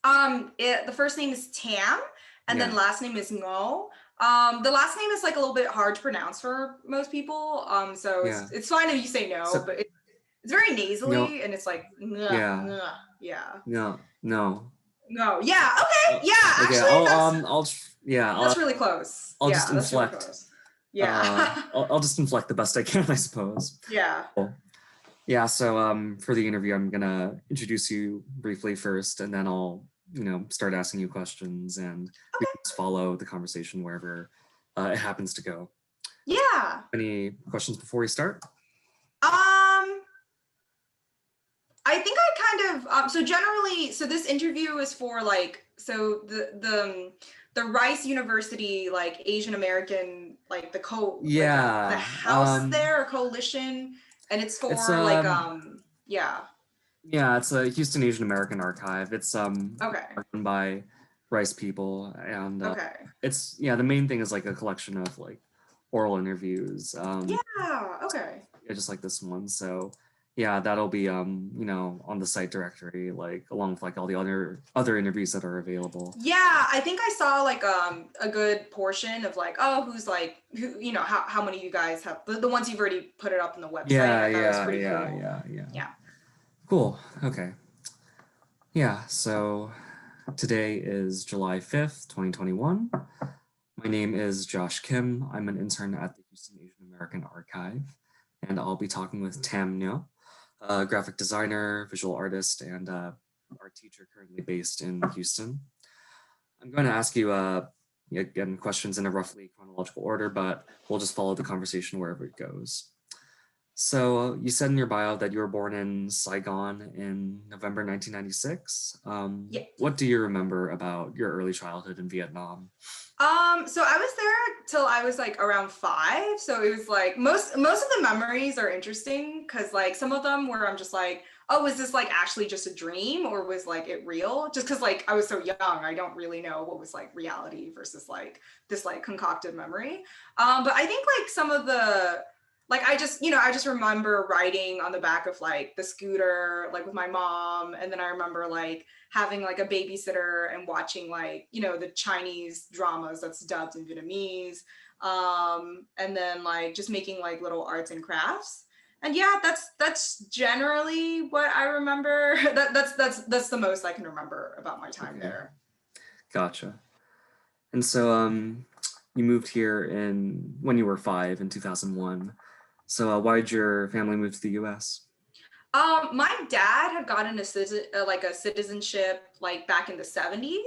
The first name is Tam, and Yeah. then last name is Ngo. The last name is like a little bit hard to pronounce for most people. So Yeah. it's fine if you say no, So but it's very no. nasally, and it's like Yeah. yeah. No. No. No, yeah, okay, yeah. Okay. Actually, Yeah. that's really close. I'll just Yeah, that's really inflect. close. Yeah, I'll just inflect the best I can, I suppose. yeah. Cool. Yeah. So for the interview, I'm gonna introduce you briefly first, and then I'll start asking you questions, and we Okay. can just follow the conversation wherever it happens to go. Yeah. Any questions before we start? I think I kind of so generally, so this interview is for like the Rice University like Asian American like the Yeah. house there, a coalition, and it's It's for like yeah. Yeah, it's a Houston Asian American Archive. It's Okay. run by Rice people, and Okay. it's the main thing is like a collection of like oral interviews. Yeah. Okay. Yeah, just like this one. So yeah, that'll be on the site directory, like along with like all the other interviews that are available. Yeah, I think I saw like a good portion of like, oh, who's like who, how many of you guys have the ones you've already put it up on the website. Yeah, I thought it was yeah, pretty yeah, cool. yeah. Yeah. Cool. Okay. Yeah, so today is July 5th, 2021. My name is Josh Kim. I'm an intern at the Houston Asian American Archive, and I'll be talking with Tam Ngo, a graphic designer, visual artist, and art teacher currently based in Houston. I'm going to ask you, again, questions in a roughly chronological order, but we'll just follow the conversation wherever it goes. So you said in your bio that you were born in Saigon in November 1996. Yeah. What do you remember about your early childhood in Vietnam? So I was there till I was like around 5. So it was like most of the memories are interesting because like some of them where I'm just like, oh, was this like actually just a dream or was like it real? Just because like I was so young, I don't really know what was like reality versus like this like concocted memory. But I think like some of the like I just remember riding on the back of like the scooter like with my mom, and then I remember like having like a babysitter and watching like the Chinese dramas that's dubbed in Vietnamese, and then like just making like little arts and crafts. And yeah, that's generally what I remember. That's the most I can remember about my time there. Gotcha. And so you moved here when you were 5 in 2001. So why did your family move to the US? My dad had gotten a citizenship like back in the 70s.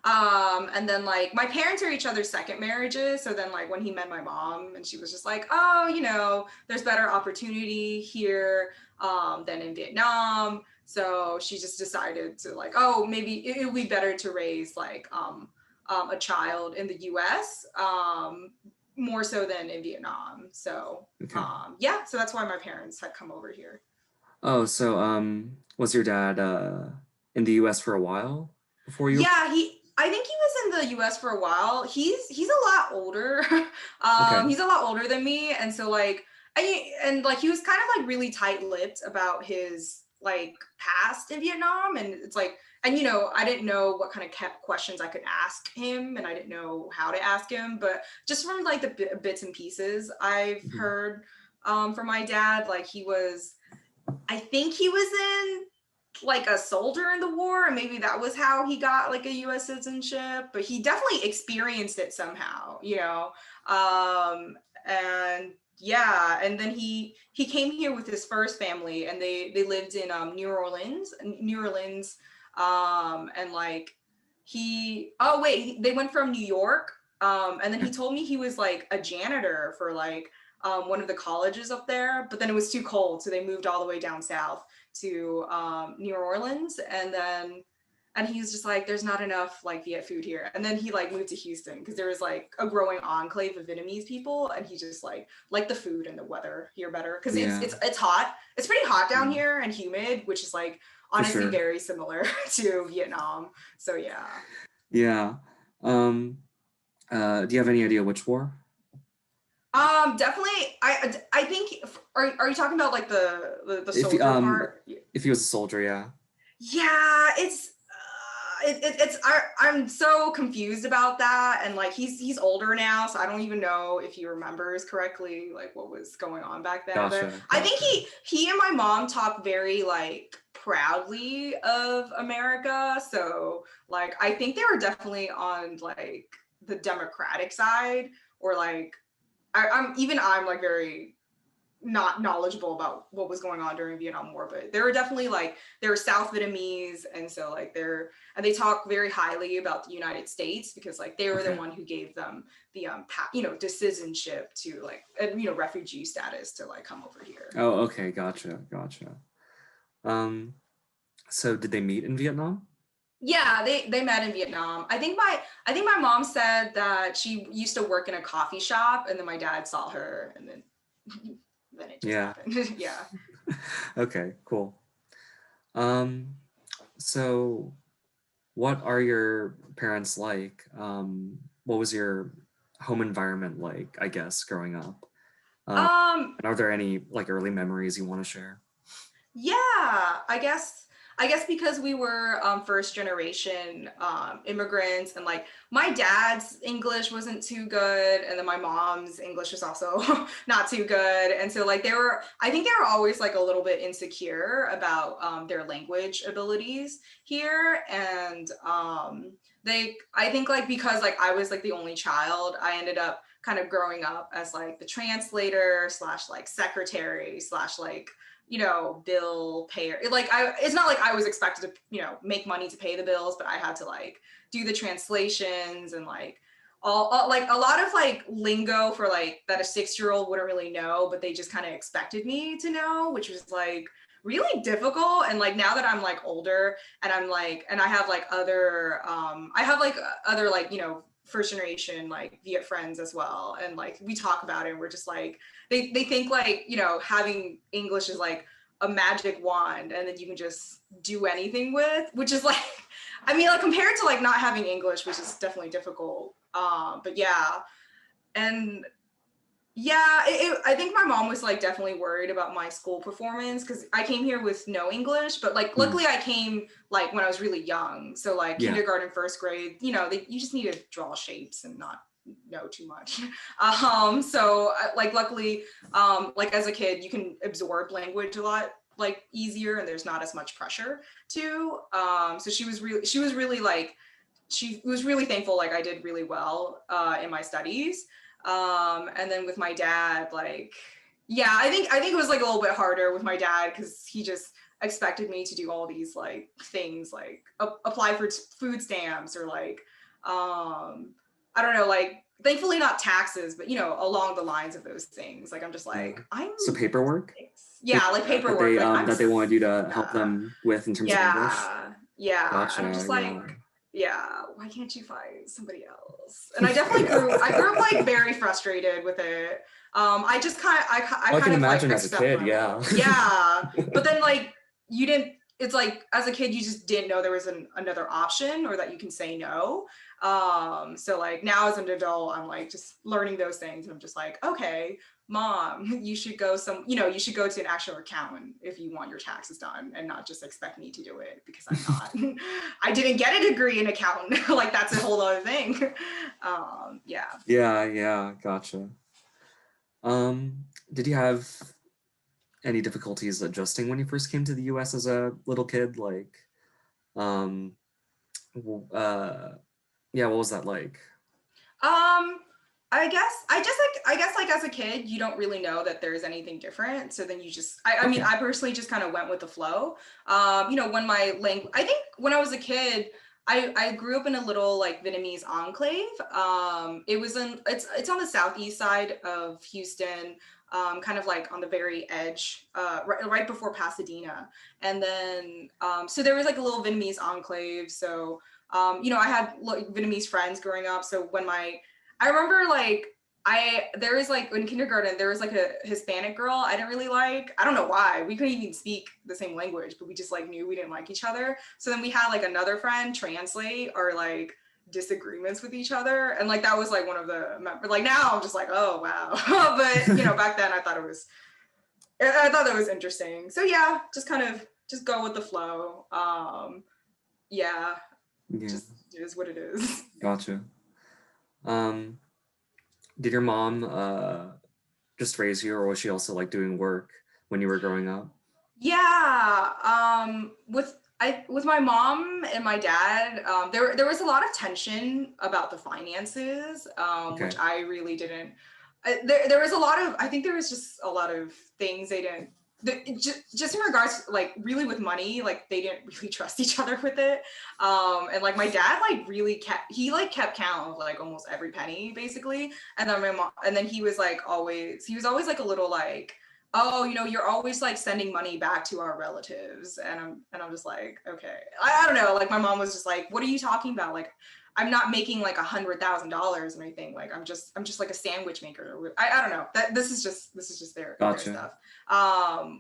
And then like my parents are each other's second marriages. So then like when he met my mom and she was just like, oh, there's better opportunity here than in Vietnam. So she just decided to like, oh, maybe it would be better to raise like a child in the US more so than in Vietnam. So Okay. yeah, so that's why my parents had come over here. Oh, so was your dad in the US for a while before you? Yeah, I think he was in the US for a while. He's a lot older. Okay. He's a lot older than me, and so like and like he was kind of like really tight-lipped about his like past in Vietnam, and it's like and I didn't know what kind of questions I could ask him, and I didn't know how to ask him, but just from like the bits and pieces I've heard from my dad, like I think he was in like a soldier in the war, and maybe that was how he got like a US citizenship, but he definitely experienced it somehow, and yeah, and then he came here with his first family, and they lived in New Orleans, and like they went from New York, and then he told me he was like a janitor for like one of the colleges up there, but then it was too cold, so they moved all the way down south to New Orleans, and he was just like, there's not enough like Viet food here, and then he like moved to Houston because there was like a growing enclave of Vietnamese people, and he just like liked the food and the weather here better because it's hot, it's pretty hot down here and humid, which is like honestly very similar to Vietnam. So yeah. Yeah. Do you have any idea which war? Definitely. I think. Are you talking about like the soldier part? If he was a soldier, yeah. Yeah, I'm so confused about that, and like he's older now, so I don't even know if he remembers correctly like what was going on back then. Gotcha, But I think he and my mom talk very like proudly of America, so like I think they were definitely on like the Democratic side, or like I'm like very not knowledgeable about what was going on during Vietnam War, but they were definitely like they're South Vietnamese, and so like they talk very highly about the United States because like they were the one who gave them the the citizenship to like and refugee status to like come over here. Oh, okay, gotcha. So did they meet in Vietnam? Yeah, they met in Vietnam. I think my mom said that she used to work in a coffee shop, and then my dad saw her, and then it just happened. Yeah. Okay, cool. So what are your parents like? What was your home environment like, I guess, growing up? And are there any like early memories you want to share? Yeah, I guess because we were first generation immigrants, and like my dad's English wasn't too good, and then my mom's English was also not too good, and so like I think they were always like a little bit insecure about their language abilities here, and I think like because like I was like the only child, I ended up kind of growing up as like the translator slash like secretary slash like bill payer. It's not like I was expected to make money to pay the bills, but I had to like do the translations and like all like a lot of like lingo for like that a 6-year-old wouldn't really know, but they just kind of expected me to know, which was like really difficult. And like now that I'm like older, and I'm like, and I have like other like first generation like Viet friends as well, and like we talk about it, and we're just like they think like having English is like a magic wand and then you can just do anything with, which is like I mean like compared to like not having English, which is definitely difficult, but yeah. And yeah, I think my mom was like definitely worried about my school performance because I came here with no English, but like luckily I came like when I was really young, so like kindergarten, first grade, you just need to draw shapes and not know too much. So like luckily, like as a kid, you can absorb language a lot like easier, and there's not as much pressure to. So she was really like she was really thankful like I did really well in my studies. And then with my dad, like, yeah, I think it was like a little bit harder with my dad because he just expected me to do all these like things like apply for food stamps or like, I don't know, like thankfully not taxes, but along the lines of those things. Like I'm just like, so paperwork? Yeah, like paperwork. That they wanted you to help them with in terms of English? Yeah. Gotcha, and I'm just like, yeah, why can't you find somebody else? And I definitely grew up like very frustrated with it. I just kind of, I can of imagine like as a kid, yeah. But then like you didn't. It's like as a kid you just didn't know there was another option or that you can say no. So like now as an adult, I'm like just learning those things, and I'm just like, okay, Mom, you should go you should go to an actual accountant if you want your taxes done, and not just expect me to do it because I'm not. I didn't get a degree in accounting. Like that's a whole other thing. Yeah, gotcha. Did you have any difficulties adjusting when you first came to the US as a little kid? Like, yeah, what was that like? I guess like as a kid, you don't really know that there's anything different. So then you just, I mean, I personally just kind of went with the flow. When I think when I was a kid, I grew up in a little like Vietnamese enclave. It's on the southeast side of Houston, kind of like on the very edge, right before Pasadena. And then, so there was like a little Vietnamese enclave. So, I had like Vietnamese friends growing up. So I remember like there was like in kindergarten, there was like a Hispanic girl I didn't really like. I don't know why. We couldn't even speak the same language, but we just like knew we didn't like each other. So then we had like another friend translate our like disagreements with each other. And like that was like one of the, like now I'm just like, oh wow. But back then I thought that was interesting. So yeah, just kind of just go with the flow. Yeah. Yeah. Just it is what it is. Gotcha. Did your mom just raise you, or was she also like doing work when you were growing up? Yeah, with my mom and my dad, there was a lot of tension about the finances, which Okay. I really didn't. There was a lot of, I think there was just a lot of things they didn't. Just in regards, like really with money, like they didn't really trust each other with it, and like my dad like really kept count of like almost every penny basically, and then my mom, and then he was always like a little like, oh, you're always like sending money back to our relatives. And I'm just like, okay. I don't know. Like my mom was just like, what are you talking about? Like, I'm not making like $100,000 or anything. Like I'm just like a sandwich maker. I don't know. This is just their Gotcha. stuff.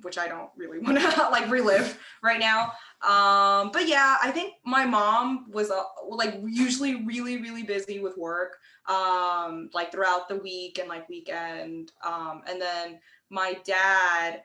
Which I don't really want to like relive right now. But yeah, I think my mom was like usually really, really busy with work, like throughout the week and like weekend. And then my dad,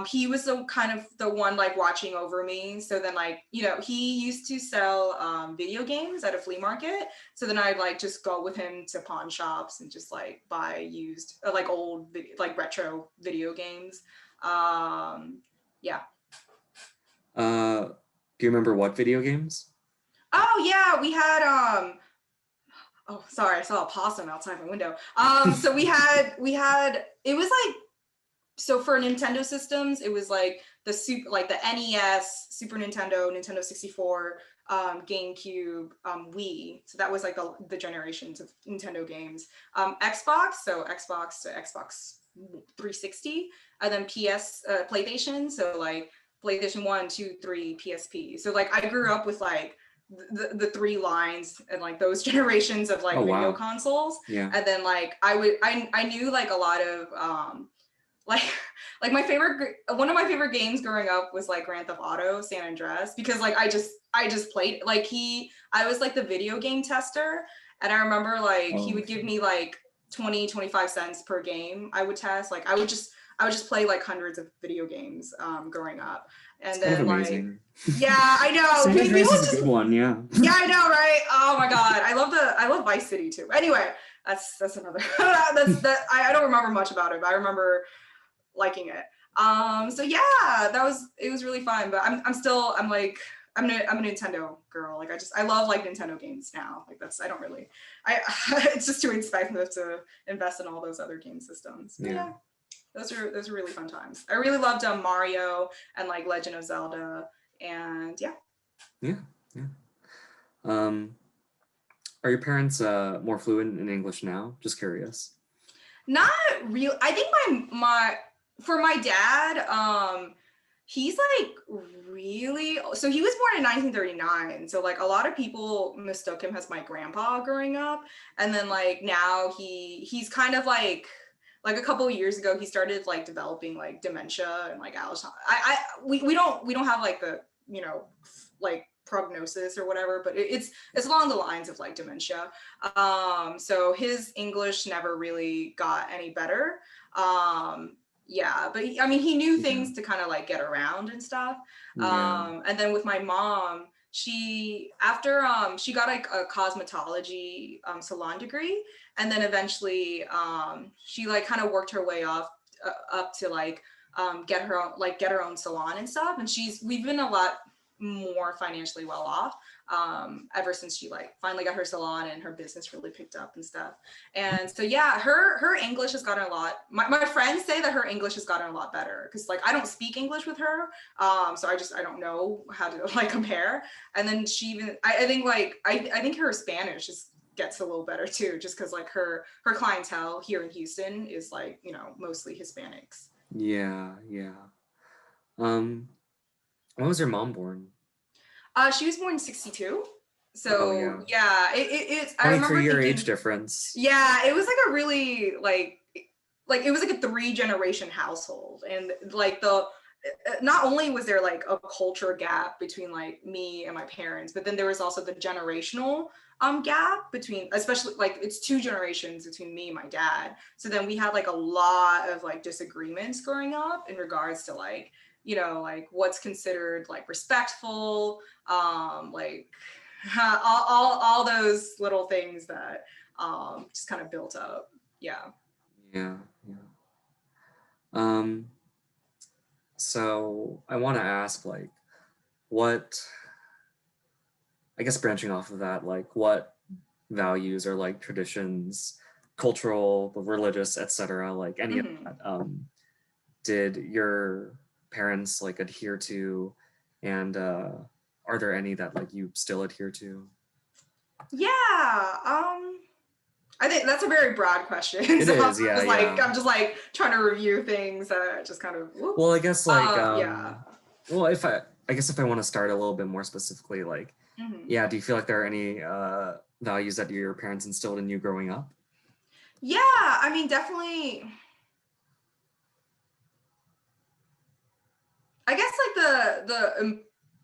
he was the kind of the one like watching over me. So then like, he used to sell video games at a flea market. So then I'd like just go with him to pawn shops and just like buy used like old like retro video games. Yeah. Do you remember what video games? Oh yeah, we had oh sorry, I saw a possum outside my window. So we had it was like, so for Nintendo systems, it was like the NES, Super Nintendo, Nintendo 64, GameCube, Wii. So that was like the generations of Nintendo games. Xbox, so Xbox to Xbox 360, and then PlayStation, so like PlayStation 1, 2, 3, PSP. So like I grew up with like the three lines and like those generations of like video consoles. Yeah. And then like I knew like a lot of like like one of my favorite games growing up was like Grand Theft Auto San Andreas, because like I just played like I was like the video game tester, and I remember like he would give me like 25 cents per game I would test. Like I would just play like hundreds of video games growing up. And it's then kind of like amazing. Yeah, I know. San Andreas is a good one, yeah. Yeah, I know, right? Oh my god, I love Vice City too. Anyway, that's another I don't remember much about it, but I remember liking it. So yeah, it was really fun. But I'm like I'm a Nintendo girl. Like I love like Nintendo games now. Like I don't really it's just too expensive to invest in all those other game systems. But yeah, those are really fun times. I really loved Mario and like Legend of Zelda, and yeah. Are your parents more fluent in English now? Just curious. Not real. I think my for my dad, he's like really, so he was born in 1939. So like a lot of people mistook him as my grandpa growing up. And then like now he's kind of like a couple of years ago, he started like developing like dementia and like Alzheimer's. We don't have like the, like prognosis or whatever, but it's along the lines of like dementia. So his English never really got any better. Yeah, but I mean, he knew things to kind of like get around and stuff. And then with my mom, she got like a cosmetology salon degree, and then eventually she like kind of worked her way up to like get her own salon and stuff. And we've been a lot more financially well off ever since she like finally got her salon and her business really picked up and stuff. And so yeah, her English has gotten a lot. My friends say that her English has gotten a lot better, because like I don't speak English with her, so I don't know how to like compare. And then she even I think like I think her Spanish just gets a little better too, just because like her clientele here in Houston is like mostly Hispanics. Yeah. When was your mom born? She was born in 62. So yeah, it's I remember 23-year thinking, age difference. Yeah, it was like a really like it was like a 3-generation household. And like not only was there like a culture gap between like me and my parents, but then there was also the generational gap between, especially like it's 2 generations between me and my dad. So then we had like a lot of like disagreements growing up in regards to like like what's considered like respectful, like all those little things that just kind of built up. Yeah. Yeah. So I want to ask, like, what, I guess branching off of that, like, what values or like traditions, cultural, religious, etc., like any of Mhm. that, did your parents like adhere to, and are there any that like you still adhere to? Yeah. I think that's a very broad question. It So is, yeah, yeah. I'm just like trying to review things that just kind of whoop. Well, I guess like Yeah. well, if I guess if I want to start a little bit more specifically, like, Mhm. yeah, do you feel like there are any values that your parents instilled in you growing up? Yeah, I mean, definitely. I guess like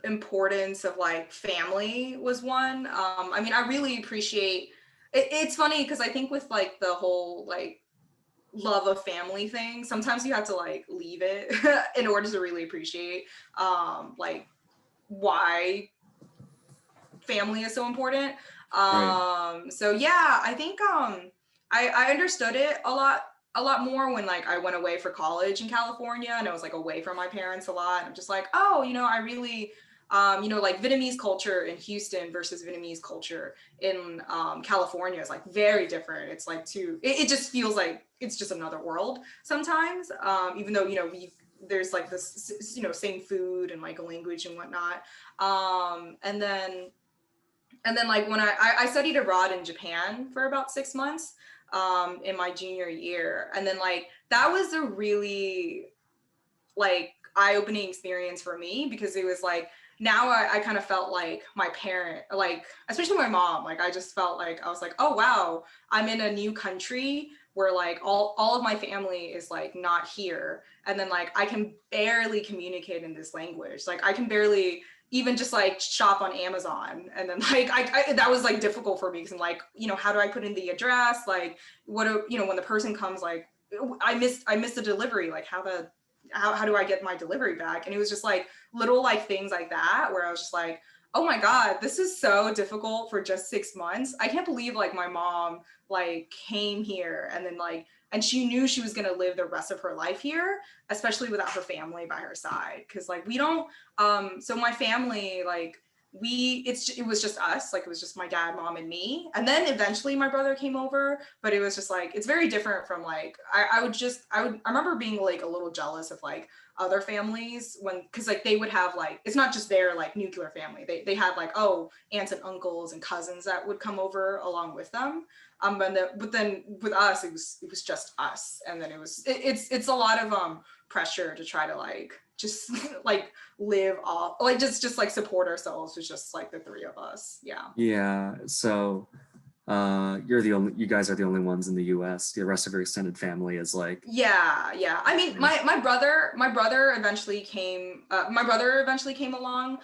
importance of like family was one. I mean, I really appreciate it. It's funny because I think with like the whole like love of family thing, sometimes you have to like leave it in order to really appreciate like why family is so important. Right. So yeah, I think I understood it a lot more when like I went away for college in California and I was like away from my parents a lot. And I'm just like, oh, you know, I really like Vietnamese culture in Houston versus Vietnamese culture in California is like very different. It's like it just feels like it's just another world sometimes. Even though, you know, there's like this, you know, same food and like a language and whatnot. And then like when I studied abroad in Japan for about 6 months in my junior year. And then like that was a really like eye-opening experience for me because it was like now I kind of felt like my parent, like especially my mom, like I just felt like I was like, oh wow, I'm in a new country where like all of my family is like not here. And then like I can barely communicate in this language. Like I can barely even just like shop on Amazon. And then like I that was like difficult for me because I'm like, you know, how do I put in the address? Like what do you know when the person comes like I missed the delivery, like how do I get my delivery back? And it was just like little like things like that where I was just like, oh my God, this is so difficult for just 6 months. I can't believe like my mom like came here and then like and she knew she was gonna live the rest of her life here, especially without her family by her side. Cause like we don't so my family like it was just us, like it was just my dad, mom, and me. And then eventually my brother came over, but it was just like it's very different from like I remember being like a little jealous of like other families when because like they would have like it's not just their like nuclear family. They had like oh aunts and uncles and cousins that would come over along with them. But then with us it was just us. And then it's a lot of pressure to try to like just like live off like just like support ourselves with just like the three of us. Yeah. Yeah. So you guys are the only ones in the US. The rest of your extended family is like, Yeah. I mean, my brother eventually came. My brother eventually came along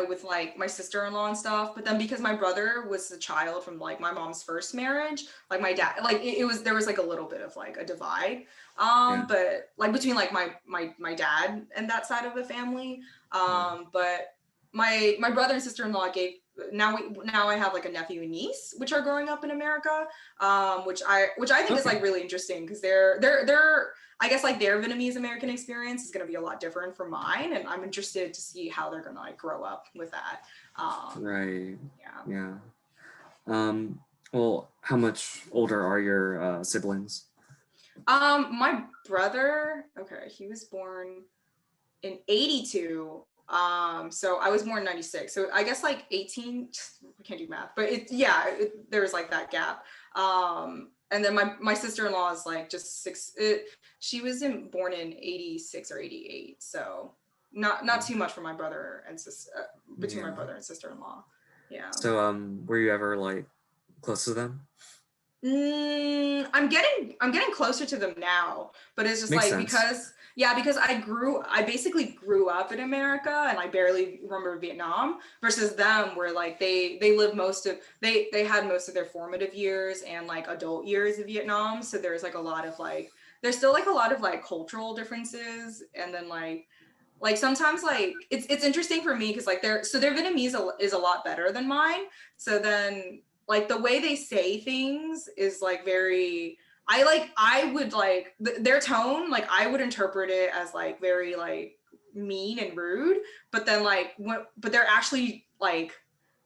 with like my sister-in-law and stuff. But then because my brother was the child from like my mom's first marriage, like my dad, like it was there was like a little bit of like a divide. yeah. But like between like my dad and that side of the family. Yeah. But my brother and sister-in-law gave now I have like a nephew and niece which are growing up in America, which I think is Okay. like really interesting because I guess like their Vietnamese American experience is going to be a lot different from mine, and I'm interested to see how they're going to like grow up with that. Right. Yeah. Yeah. Well, how much older are your siblings? My brother, okay, he was born in 82. So I was born in 96. So I guess like 18, I can't do math, but there was like that gap. And then my sister-in-law is like just she was born in 86 or 88. So not too much for my brother and between my Yeah. brother and sister-in-law. Yeah. So were you ever like close to them? I'm getting closer to them now, but it's just Makes like sense. because I basically grew up in America and I barely remember Vietnam versus them where like they lived they had most of their formative years and like adult years in Vietnam. So there's like a lot of like there's still like a lot of like cultural differences and then like like sometimes like it's interesting for me because like their Vietnamese is a lot better than mine. So then like the way they say things is like very I would like their tone, like I would interpret it as like very like mean and rude, but then like but they're actually like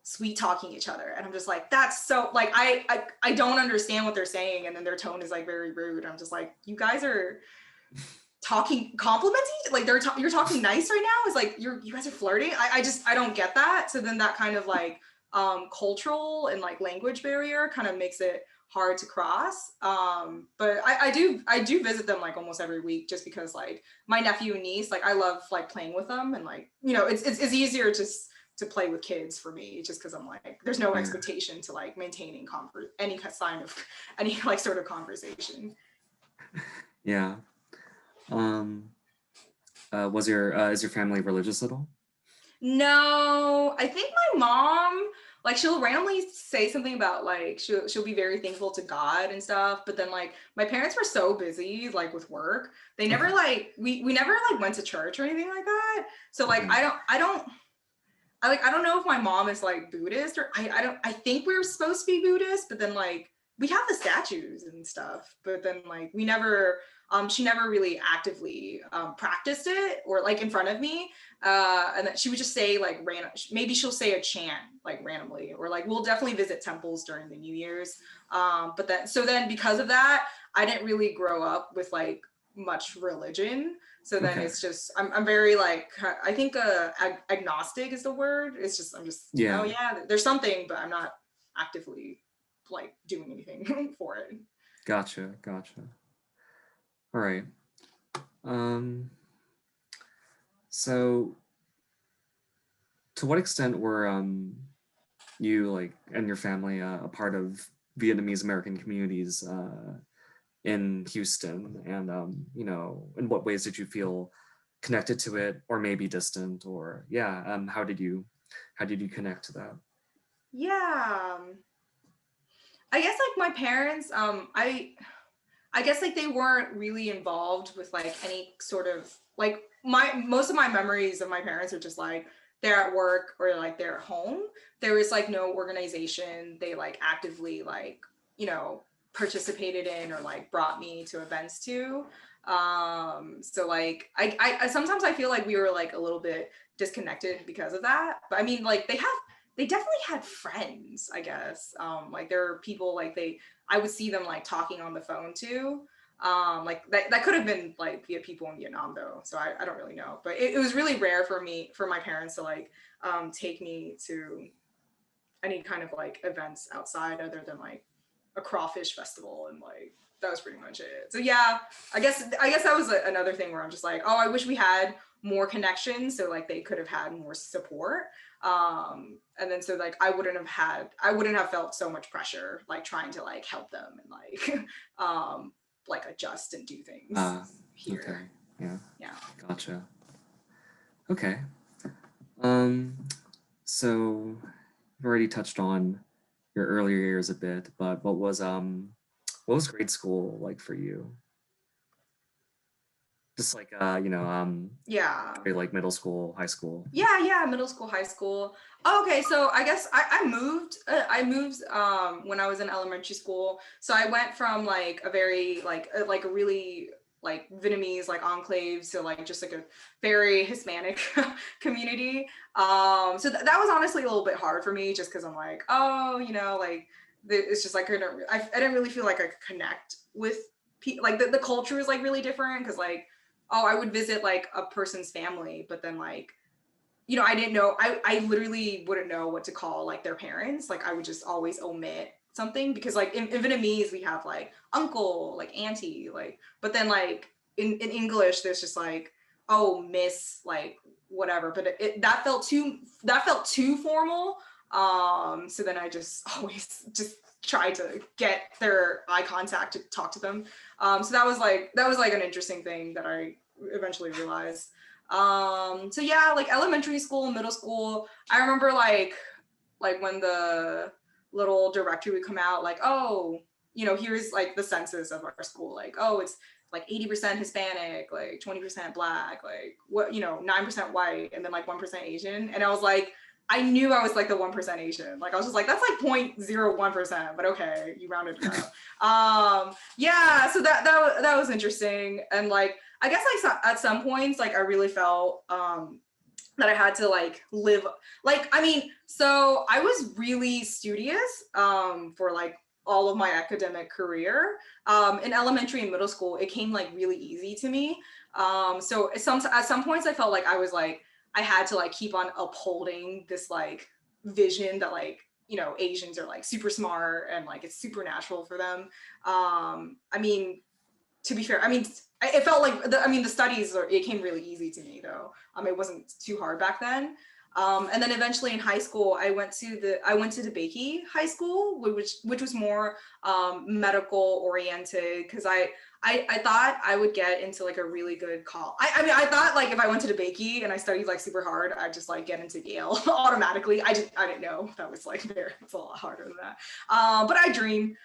sweet talking each other, and I'm just like, that's so like I don't understand what they're saying, and then their tone is like very rude. I'm just like, you guys are talking complimenting, like you're talking nice right now. It's like you guys are flirting. I don't get that. So then that kind of like cultural and like language barrier kind of makes it hard to cross. But I do visit them like almost every week, just because like my nephew and niece, like I love like playing with them, and like, you know, it's easier just to play with kids for me, just because I'm like, there's no expectation to like maintaining any sign of any like sort of conversation. Yeah. Is your family religious at all? No, I think my mom, like, she'll randomly say something about like she'll be very thankful to God and stuff, but then like my parents were so busy like with work, they never like we never like went to church or anything like that. So like I don't know if my mom is like Buddhist, or I think we were supposed to be Buddhist, but then like we have the statues and stuff, but then like we never she never really actively practiced it or like in front of me. And then she would just say like random, maybe she'll say a chant like randomly, or like we'll definitely visit temples during the New Year's. But then because of that, I didn't really grow up with like much religion. So then it's just I'm very like, I think agnostic is the word. It's just oh yeah, there's something, but I'm not actively like doing anything for it. Gotcha. All right. So to what extent were you like and your family a part of Vietnamese American communities in Houston, and you know, in what ways did you feel connected to it, or maybe distant, or how did you connect to that? Yeah, I guess like my parents, I guess like they weren't really involved with like any sort of like most of my memories of my parents are just like they're at work or like they're at home. There was like no organization they like actively like, you know, participated in or like brought me to events to. So like I sometimes I feel like we were like a little bit disconnected because of that. But I mean like they definitely had friends, I guess. Like there are people like I would see them like talking on the phone too. Like that could have been like via people in Vietnam though. So I don't really know, but it was really rare for my parents to like take me to any kind of like events outside other than like a crawfish festival, and like that was pretty much it. So yeah, I guess that was another thing where I'm just like, oh, I wish we had more connections, so like they could have had more support. And then so like I wouldn't have felt so much pressure like trying to like help them and like adjust and do things here. Okay. Yeah. Gotcha. Okay. So you've already touched on your earlier years a bit, but what was grade school like for you? Just like like middle school, high school. Yeah, middle school, high school. Okay, so I guess I moved when I was in elementary school. So I went from like a very like a really like Vietnamese like enclaves to like just like a very Hispanic community. So that was honestly a little bit hard for me, just because I'm like, oh, you know, like it's just like I didn't really feel like I could connect with people. Like the culture is like really different, because like, oh, I would visit like a person's family, but then like, you know, I didn't know, I literally wouldn't know what to call like their parents. Like I would just always omit something, because like in Vietnamese we have like uncle, like auntie, like, but then like in English there's just like, oh, miss, like whatever. But that felt too formal. So then I just always just try to get their eye contact to talk to them. So that was like an interesting thing that I eventually realized. So yeah, like elementary school, middle school, I remember like when the little directory would come out, like, oh, you know, here's like the census of our school, like, oh, it's like 80% Hispanic, like 20% Black, like what, 9% white, and then like 1% Asian. And I was like, I knew I was like the 1% Asian. Like I was just like, that's like 0.01%, but okay, you rounded it up. Yeah, so that was interesting. And like, I guess like at some points, like I really felt that I had to like live, like, I mean, so I was really studious for like all of my academic career. In elementary and middle school, it came like really easy to me. So at some points I felt like I was like, I had to like keep on upholding this like vision that like, Asians are like super smart and like it's supernatural for them. I mean, to be fair, I mean, it felt like the studies it came really easy to me though. It wasn't too hard back then. And then eventually in high school, I went to DeBakey High School, which was more medical oriented, because I thought I would get into like a really good college. I mean, I thought like if I went to DeBakey and I studied like super hard, I'd just like get into Yale automatically. I didn't know that was like there. It's a lot harder than that. But I dream.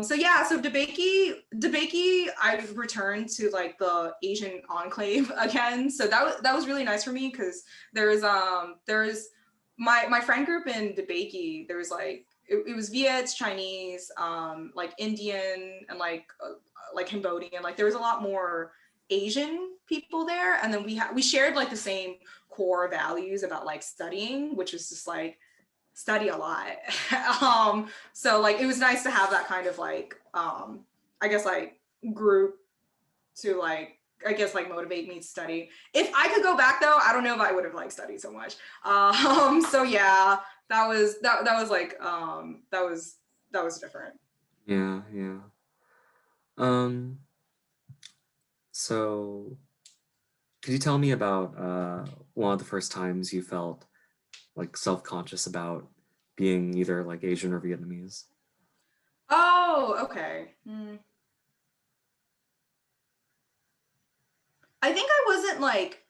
So yeah, so DeBakey, I returned to like the Asian enclave again. So that was really nice for me, because there's my friend group in DeBakey. There was like it was Viets, Chinese, like Indian, and like Cambodian. Like there was a lot more Asian people there, and then we shared like the same core values about like studying, which was just like study a lot. So like it was nice to have that kind of like I guess like group to like motivate me to study. If I could go back though, I don't know if I would have like studied so much. So yeah, that was like that was different. Yeah. So could you tell me about one of the first times you felt like self-conscious about being either like Asian or Vietnamese? Oh, okay. I think I wasn't like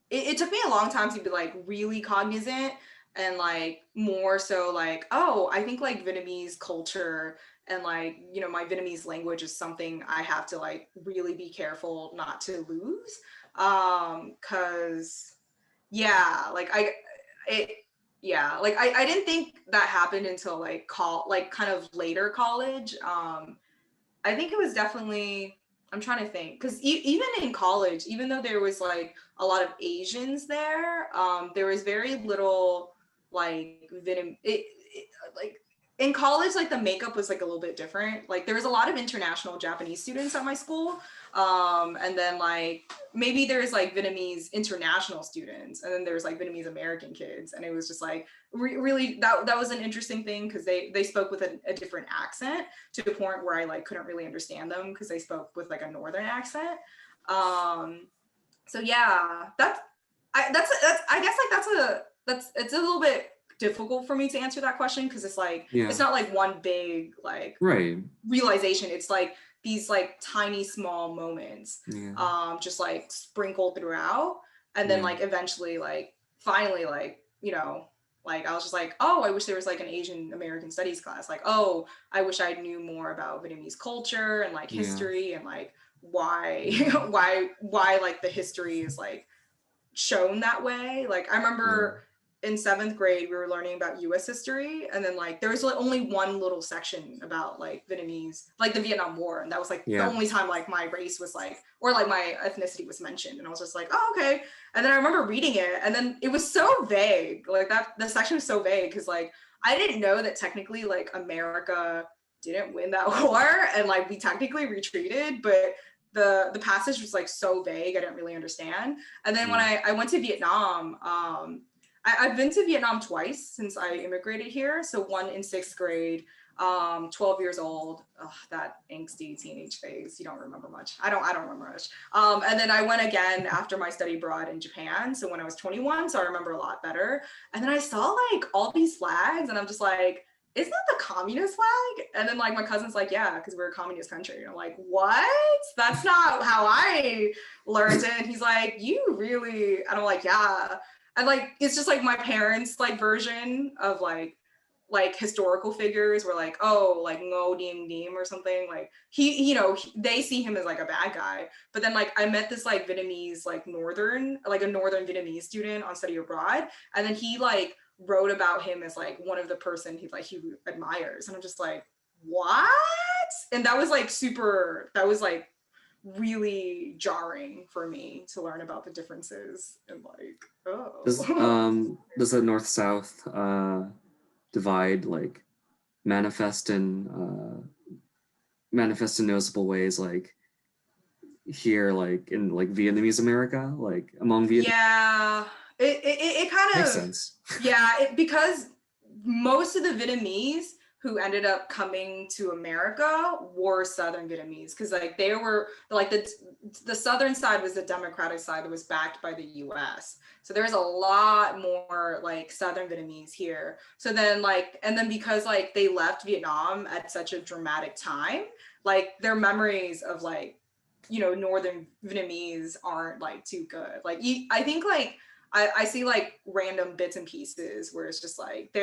it took me a long time to be like really cognizant, and like more so like, oh, I think like Vietnamese culture and like, my Vietnamese language is something I have to like really be careful not to lose. Cause yeah, like I didn't think that happened until like kind of later college. I think it was definitely, I'm trying to think, because even in college, even though there was like a lot of Asians there, there was very little like like in college, like the makeup was like a little bit different. Like there was a lot of international Japanese students at my school, and then like maybe there's like Vietnamese international students, and then there's like Vietnamese American kids, and it was just like really that was an interesting thing, because they spoke with a different accent, to the point where I like couldn't really understand them because they spoke with like a northern accent. So yeah, I guess like it's a little bit difficult for me to answer that question, because it's like it's not like one big like realization. It's like these like tiny small moments, just like sprinkled throughout, and then like eventually like finally like like I was just like, oh, I wish there was like an Asian American studies class. Like, oh, I wish I knew more about Vietnamese culture and like history, and like why why like the history is like shown that way. Like I remember in 7th grade we were learning about US history, and then like there was like only one little section about like Vietnamese, like the Vietnam War, and that was like the only time like my race was like, or like my ethnicity was mentioned, and I was just like, oh, okay. And then I remember reading it, and then it was so vague, like that the section was so vague, because like I didn't know that technically like America didn't win that war, and like we technically retreated, but the passage was like so vague, I didn't really understand. And then when I went to Vietnam, I've been to Vietnam twice since I immigrated here. So one in 6th grade, 12 years old. Ugh, that angsty teenage phase. You don't remember much. I don't remember much. And then I went again after my study abroad in Japan. So when I was 21, so I remember a lot better. And then I saw like all these flags, and I'm just like, isn't that the communist flag? And then like my cousin's like, yeah, because we're a communist country. And I'm like, what? That's not how I learned it. And he's like, you really? And I'm like, yeah. And like it's just like my parents' like version of like like historical figures were like, oh, like Ngo Diem Diem or something. Like they see him as like a bad guy. But then like I met this like Vietnamese, like a northern Vietnamese student on study abroad. And then he like wrote about him as like one of the person he admires. And I'm just like, what? And that was like really jarring for me to learn about the differences and like, oh. Does the North-South divide like manifest in noticeable ways, like here, like in like Vietnamese America, like among Vietnamese? Yeah, it kind of makes sense. Yeah, because most of the Vietnamese who ended up coming to America were Southern Vietnamese, because like they were like the Southern side was the Democratic side that was backed by the U.S. So there's a lot more like Southern Vietnamese here. So then like, and then because like they left Vietnam at such a dramatic time, like their memories of like, Northern Vietnamese aren't like too good. Like I think like I see like random bits and pieces where it's just like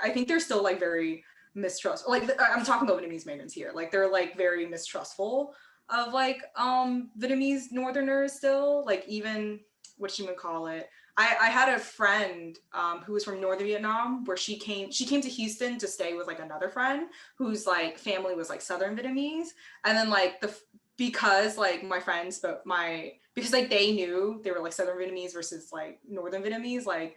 I think they're still like very mistrustful. Like I'm talking about Vietnamese migrants here. Like they're like very mistrustful of like Vietnamese Northerners still. Like even what you would call it. I had a friend who was from Northern Vietnam, where she came to Houston to stay with like another friend whose like family was like Southern Vietnamese, and then like because like my friends because like they knew they were like Southern Vietnamese versus like Northern Vietnamese, like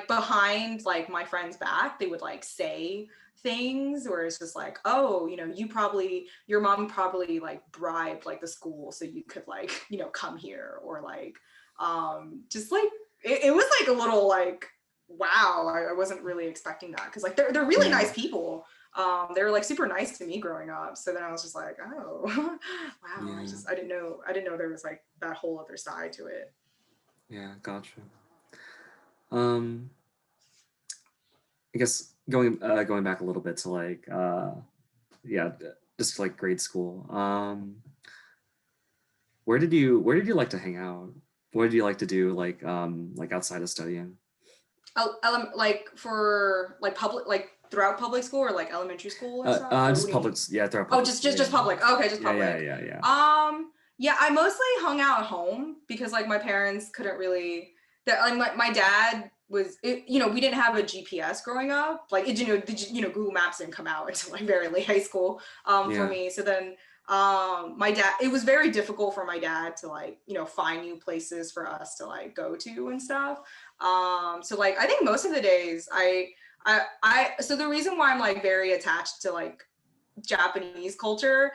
behind like my friend's back, they would like say things where it's just like, oh, your mom probably like bribed like the school so you could like, come here, or like just like it was like a little like, wow, I wasn't really expecting that, because like they're really nice people. They were like super nice to me growing up. So then I was just like, oh, wow. Yeah. I didn't know there was like that whole other side to it. Yeah, gotcha. I guess going back a little bit to like just like grade school. Where did you like to hang out? What did you like to do like outside of studying? Like for like public, like throughout public school, or like elementary school and stuff? Just public, throughout public. Oh, just public. Okay, just public. Yeah. Yeah, I mostly hung out at home because like my parents couldn't really. Like my dad was, we didn't have a GPS growing up. Like, Google Maps didn't come out until like very late high school for me. So then my dad, it was very difficult for my dad to like, find new places for us to like go to and stuff. So like I think most of the days so the reason why I'm like very attached to like Japanese culture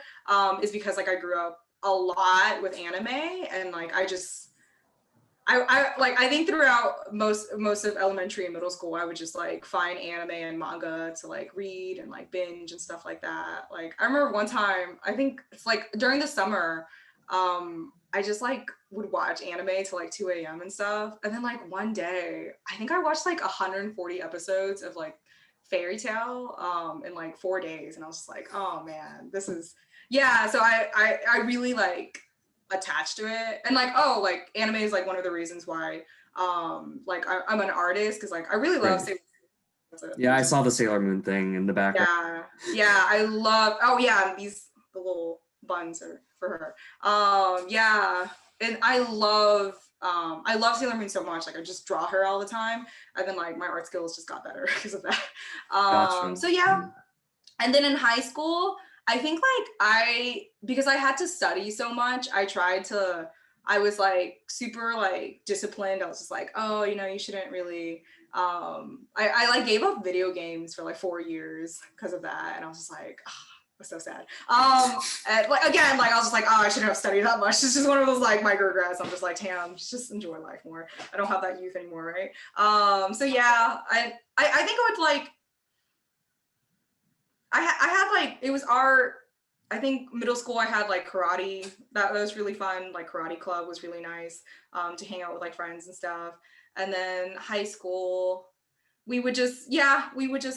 is because like I grew up a lot with anime, and like I think throughout most of elementary and middle school, I would just like find anime and manga to like read and like binge and stuff like that. Like I remember one time, I think it's like during the summer, I just like would watch anime till like 2 a.m. and stuff. And then like one day, I think I watched like 140 episodes of like Fairy Tale in like 4 days. And I was just like, oh man, this is, yeah. So I really like attached to it, and like, oh, like anime is like one of the reasons why like I'm an artist, because like I really love Sailor Moon. Yeah, I saw the Sailor Moon thing in the background. Yeah, I love, oh yeah, the little buns are for her. Yeah, and I love Sailor Moon so much. Like I just draw her all the time, and then like my art skills just got better because of that. Gotcha. So yeah. And then in high school, I think like because I had to study so much, I was like super like disciplined. I was just like, oh, you shouldn't really, I like gave up video games for like 4 years because of that. And I was just like, oh, it was so sad. And like, again, like I was just like, oh, I shouldn't have studied that much. It's just one of those like micro regrets. I'm just like, damn, just enjoy life more. I don't have that youth anymore, right? So yeah, I think it would like, I had like, it was art. I think middle school I had like karate. That was really fun. Like karate club was really nice to hang out with like friends and stuff. And then high school, we would just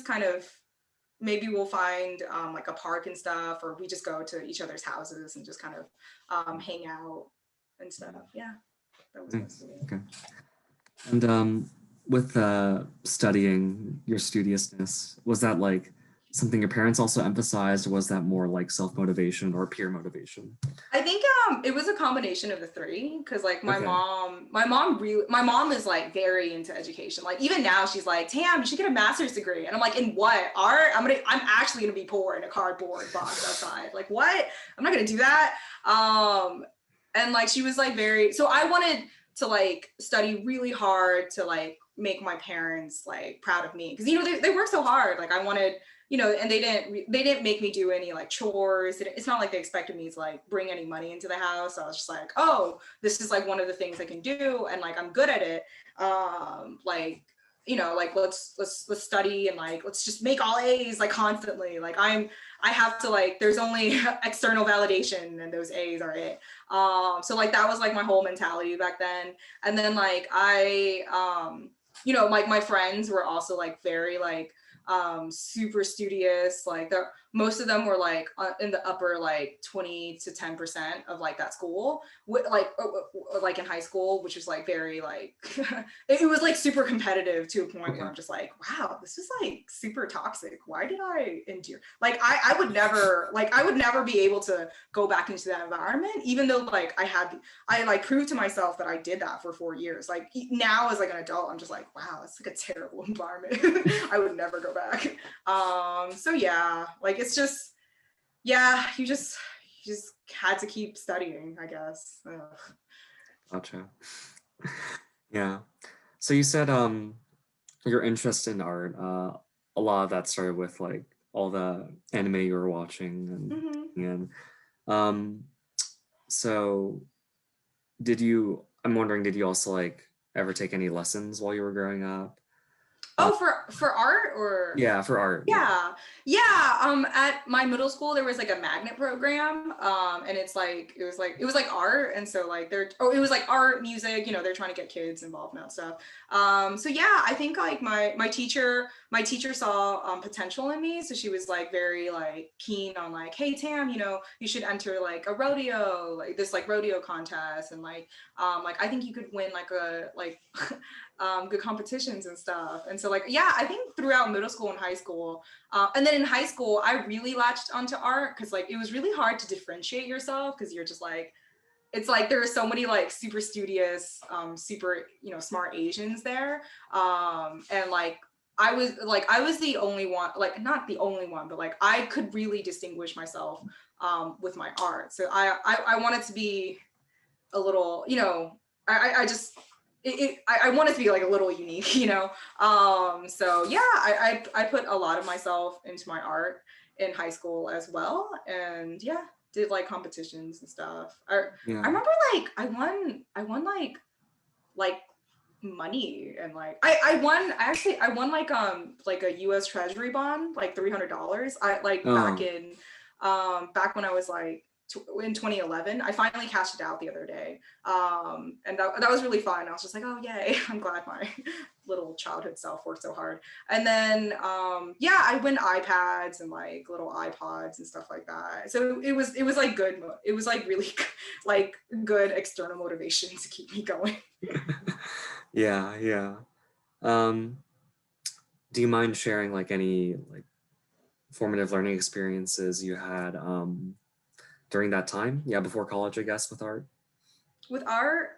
kind of, maybe we'll find like a park and stuff, or we just go to each other's houses and just kind of hang out and stuff. Yeah, that was mostly it. Okay. And with studying your studiousness, was that like something your parents also emphasized, or was that more like self-motivation or peer motivation? I think it was a combination of the three, because like Okay. my mom is like very into education. Like even now she's like, Tam, you should get a master's degree. And I'm like, in what? Art? I'm actually gonna be poor in a cardboard box outside. Like what? I'm not gonna do that. And like she was like very, so I wanted to like study really hard to like make my parents like proud of me, because you know they work so hard. Like I wanted, you know, and they didn't make me do any like chores. It's not like they expected me to like bring any money into the house. So I was just like, oh, this is like one of the things I can do, and like I'm good at it. Like, you know, like let's study, and like let's just make all A's like constantly. Like I have to like, there's only external validation, and those A's are it. So like that was like my whole mentality back then. And then like you know, like my friends were also like very like super studious. Like most of them were like in the upper like 20 to 10% of like that school, like in high school, which is like very like it was like super competitive to a point where Okay. I'm just like, wow, this is like super toxic. Why did I endure? Like I would never, like I would never be able to go back into that environment, even though like I like proved to myself that I did that for 4 years. Like now as like an adult, I'm just like, wow, it's like a terrible environment. I would never go back. So yeah, like it's just, yeah, you just had to keep studying, I guess. Ugh. Gotcha. Yeah. So you said your interest in art, a lot of that started with like all the anime you were watching Mhm. and um so did you, I'm wondering, did you also like ever take any lessons while you were growing up? Uh, Oh, for art or? yeah, for art, yeah. Yeah, yeah. At my middle school, there was like a magnet program, and it's like it was like art, and so like it was like art, music. You know, they're trying to get kids involved in that stuff. So yeah, I think like my teacher saw potential in me, so she was like very like keen on like, hey Tam, you know, you should enter like a rodeo, like this like rodeo contest, and like I think you could win like a like good competitions and stuff. And so like, yeah, I think throughout middle school and high school, and then in high school, I really latched onto art, because like it was really hard to differentiate yourself, because you're just like, it's like there are so many like super studious, super, you know, smart Asians there. And like I was the only one, like not the only one, but like I could really distinguish myself with my art. So I wanted to be a little, you know, I just I want it to be like a little unique, you know. So yeah, I put a lot of myself into my art in high school as well, and yeah, did like competitions and stuff. I Yeah. remember like I won like money, and like I won like a US Treasury bond, like $300. I like Oh, back when I was like in 2011. I finally cashed it out the other day, and that was really fun. I was just like, oh yay, I'm glad my little childhood self worked so hard. And then yeah, I win iPads and like little iPods and stuff like that. So it was like good, it was like really like good external motivation to keep me going. yeah, yeah. Um, do you mind sharing like any like formative learning experiences you had during that time? Yeah, before college, I guess, with art. With art,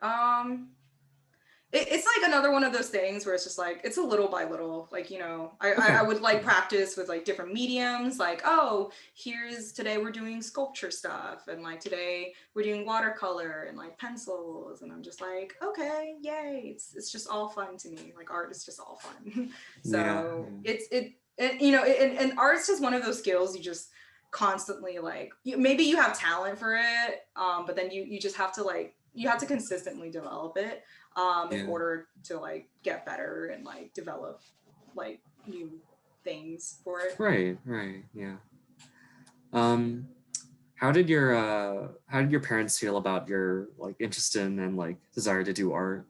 it's like another one of those things where it's just like it's a little by little. Like, you know, I Okay. would like practice with like different mediums, like, oh, here's today we're doing sculpture stuff, and like today we're doing watercolor and like pencils, and I'm just like, okay, yay, it's just all fun to me. Like art is just all fun. Yeah, So yeah. and, you know, and art's just one of those skills you just constantly like, maybe you have talent for it, but then you just have to like, you have to consistently develop it in Yeah. order to like get better and like develop like new things for it. Right, right, yeah. Um, how did your parents feel about your like interest in and like desire to do art?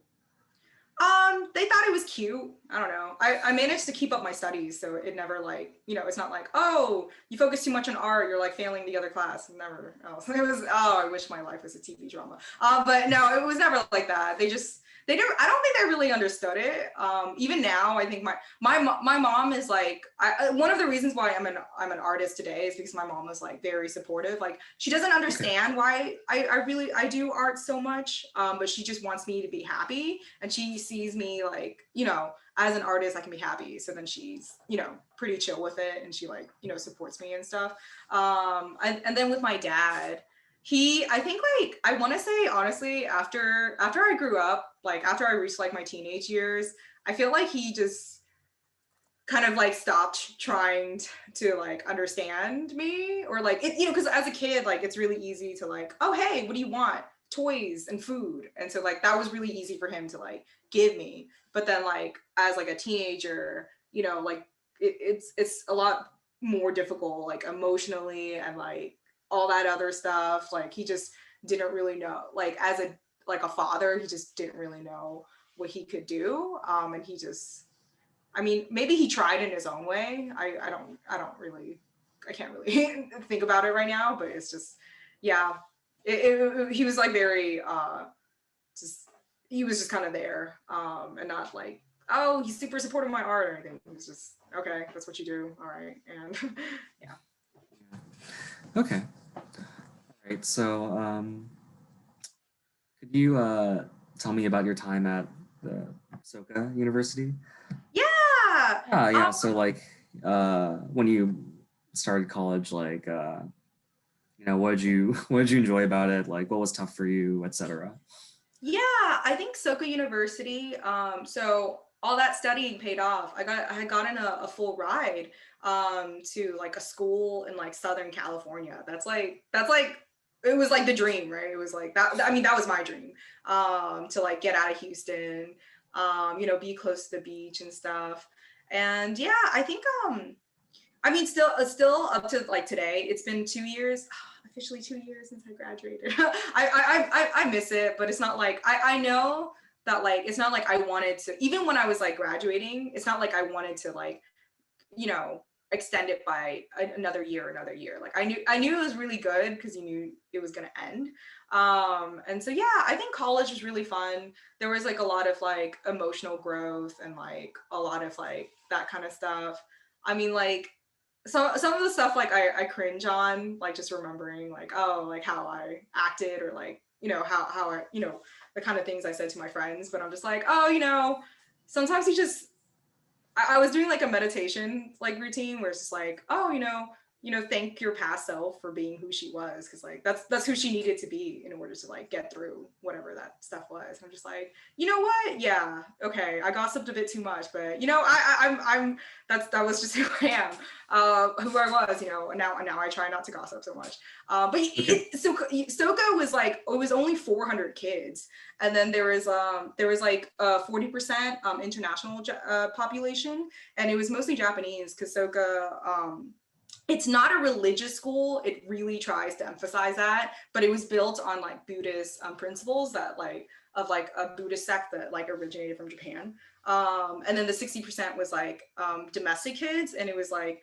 They thought it was cute. I don't know. I managed to keep up my studies, so it never like, you know, it's not like, oh, you focus too much on art, you're like failing the other class. Never else. It was, oh, I wish my life was a TV drama. But no, it was never like that. I don't think they really understood it. Even now, I think my mom is like, one of the reasons why I'm an artist today is because my mom was like very supportive. Like she doesn't understand why I do art so much, but she just wants me to be happy, and she sees me like, as an artist I can be happy. So then she's, pretty chill with it, and she like, supports me and stuff. And then with my dad, I think like, I want to say honestly, after I grew up, like after I reached like my teenage years, I feel like he just kind of like stopped trying to like understand me, or like it, because as a kid, like it's really easy to like, oh hey, what do you want? Toys and food. And so like that was really easy for him to like give me. But then like as like a teenager, like it's a lot more difficult, like emotionally, and like all that other stuff. Like he just didn't really know, like as a father, he just didn't really know what he could do. And he just, I mean, maybe he tried in his own way. I can't really think about it right now, but it's just, yeah, he was like very, just, he was just kind of there, and not like, oh, he's super supportive of my art or anything. It was just, okay, that's what you do. All right. And yeah. Okay. All right. So, could you tell me about your time at the Soka University? Yeah. Yeah. So, like, when you started college, like, what did you enjoy about it? Like, what was tough for you, etc. Yeah, I think Soka University. So all that studying paid off. I had gotten a full ride to like a school in like Southern California. That's like it was like the dream, right? It was like that. I mean, that was my dream. To like get out of Houston, be close to the beach and stuff. And yeah, I think I mean, still up to like today. It's been 2 years, officially 2 years since I graduated. I miss it, but it's not like I know that like it's not like I wanted to. Even when I was like graduating, it's not like I wanted to like, you know extend it by another year, like I knew it was really good because you knew it was going to end. And so yeah, I think college was really fun. There was like a lot of like emotional growth and like a lot of like that kind of stuff. I mean, like some of the stuff like I cringe on, like just remembering like, oh, like how I acted, or like, how I, the kind of things I said to my friends. But I'm just like, oh, sometimes you just, I was doing like a meditation like routine where it's just like, oh, thank your past self for being who she was, because like that's who she needed to be in order to like get through whatever that stuff was. And I'm just like, you know what? Yeah, okay, I gossiped a bit too much, but I'm that was just who I am, who I was. Now I try not to gossip so much. But Soka was like, it was only 400 kids, and then there was like 40% international population, and it was mostly Japanese because Soka, it's not a religious school. It really tries to emphasize that, but it was built on like Buddhist principles that like of like a Buddhist sect that like originated from Japan. And then the 60% was like domestic kids, and it was like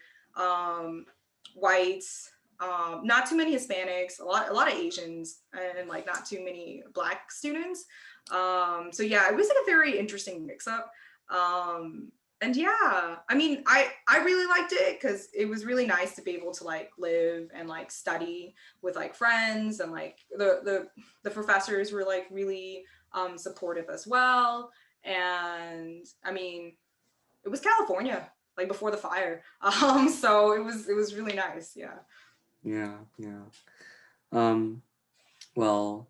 whites, not too many Hispanics, a lot of Asians, and like not too many Black students. So yeah, it was like a very interesting mix up. And yeah, I mean, I really liked it because it was really nice to be able to like live and like study with like friends, and like the professors were like really supportive as well. And I mean, it was California, like before the fire. So it was really nice. Yeah. Yeah. Well,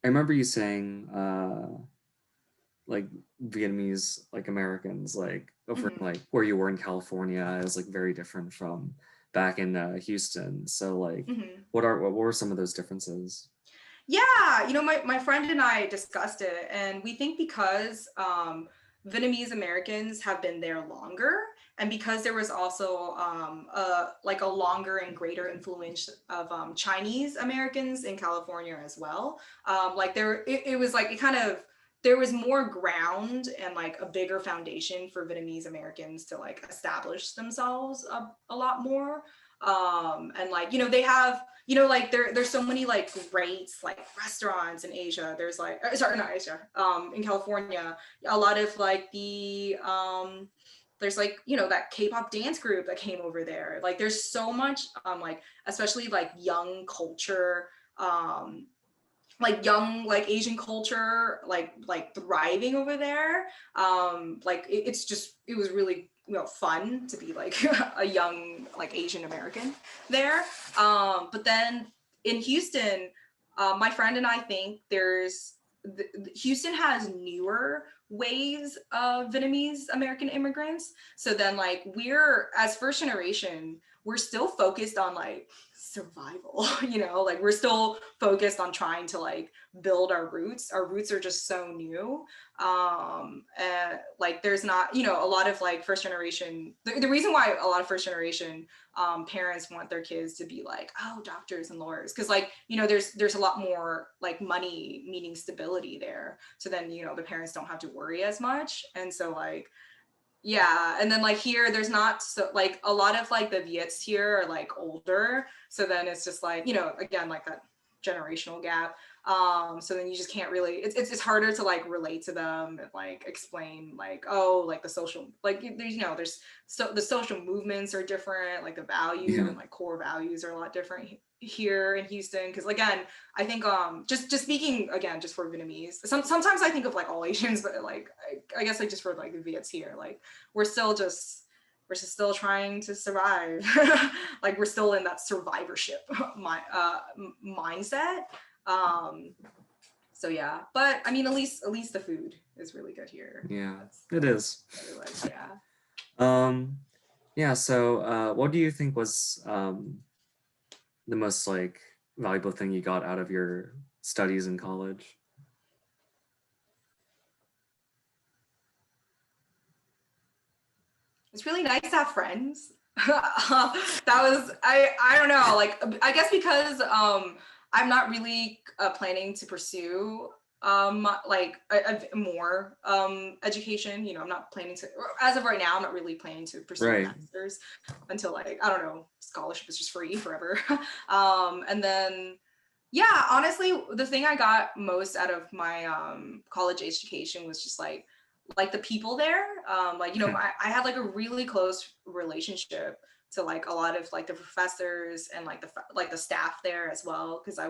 I remember you saying like Vietnamese like Americans like over Mhm. like where you were in California is like very different from back in Houston. So like Mhm. what were some of those differences? Yeah, my friend and I discussed it, and we think because Vietnamese Americans have been there longer, and because there was also like a longer and greater influence of Chinese Americans in California as well. Like it was like it kind of, there was more ground and like a bigger foundation for Vietnamese Americans to like establish themselves a lot more. And like, they have, like there's so many like great like restaurants in Asia. There's like, sorry, not Asia, in California, a lot of like there's like, that K-pop dance group that came over there. Like there's so much, like, especially like young culture, like young like Asian culture like thriving over there. Like it's just, it was really fun to be like a young like Asian American there. But then in Houston, my friend and I think Houston has newer waves of Vietnamese American immigrants. So then like we're, as first generation, we're still focused on like survival, like we're still focused on trying to like build our roots. Our roots are just so new. And like there's not, a lot of like first generation, the reason why a lot of first generation parents want their kids to be like, oh, doctors and lawyers, because like, there's a lot more like money meaning stability there. So then, the parents don't have to worry as much. And so like, yeah, and then like here, there's not so like a lot of like the Viets here are like older, so then it's just like, again, like that generational gap. So then you just can't really, it's harder to like relate to them and like explain like, oh, like the social, like there's so the social movements are different, like the value and like core values are a lot different here in Houston. Because again, I think just speaking again just for Vietnamese, sometimes I think of like all Asians, but like I guess like just for like the Viets here, like we're still trying to survive. Like we're still in that survivorship mindset. So yeah, but I mean, at least the food is really good here. Yeah, it is. Like, yeah. Yeah. So, what do you think was the most like valuable thing you got out of your studies in college? It's really nice to have friends. That was, I don't know, like I guess because I'm not really planning to pursue like more education. I'm not planning to, as of right now, I'm not really planning to pursue a master's until like, I don't know, scholarship is just free forever. And then yeah, honestly, the thing I got most out of my college education was just like the people there. Like, I had like a really close relationship to like a lot of like the professors and like the staff there as well, because I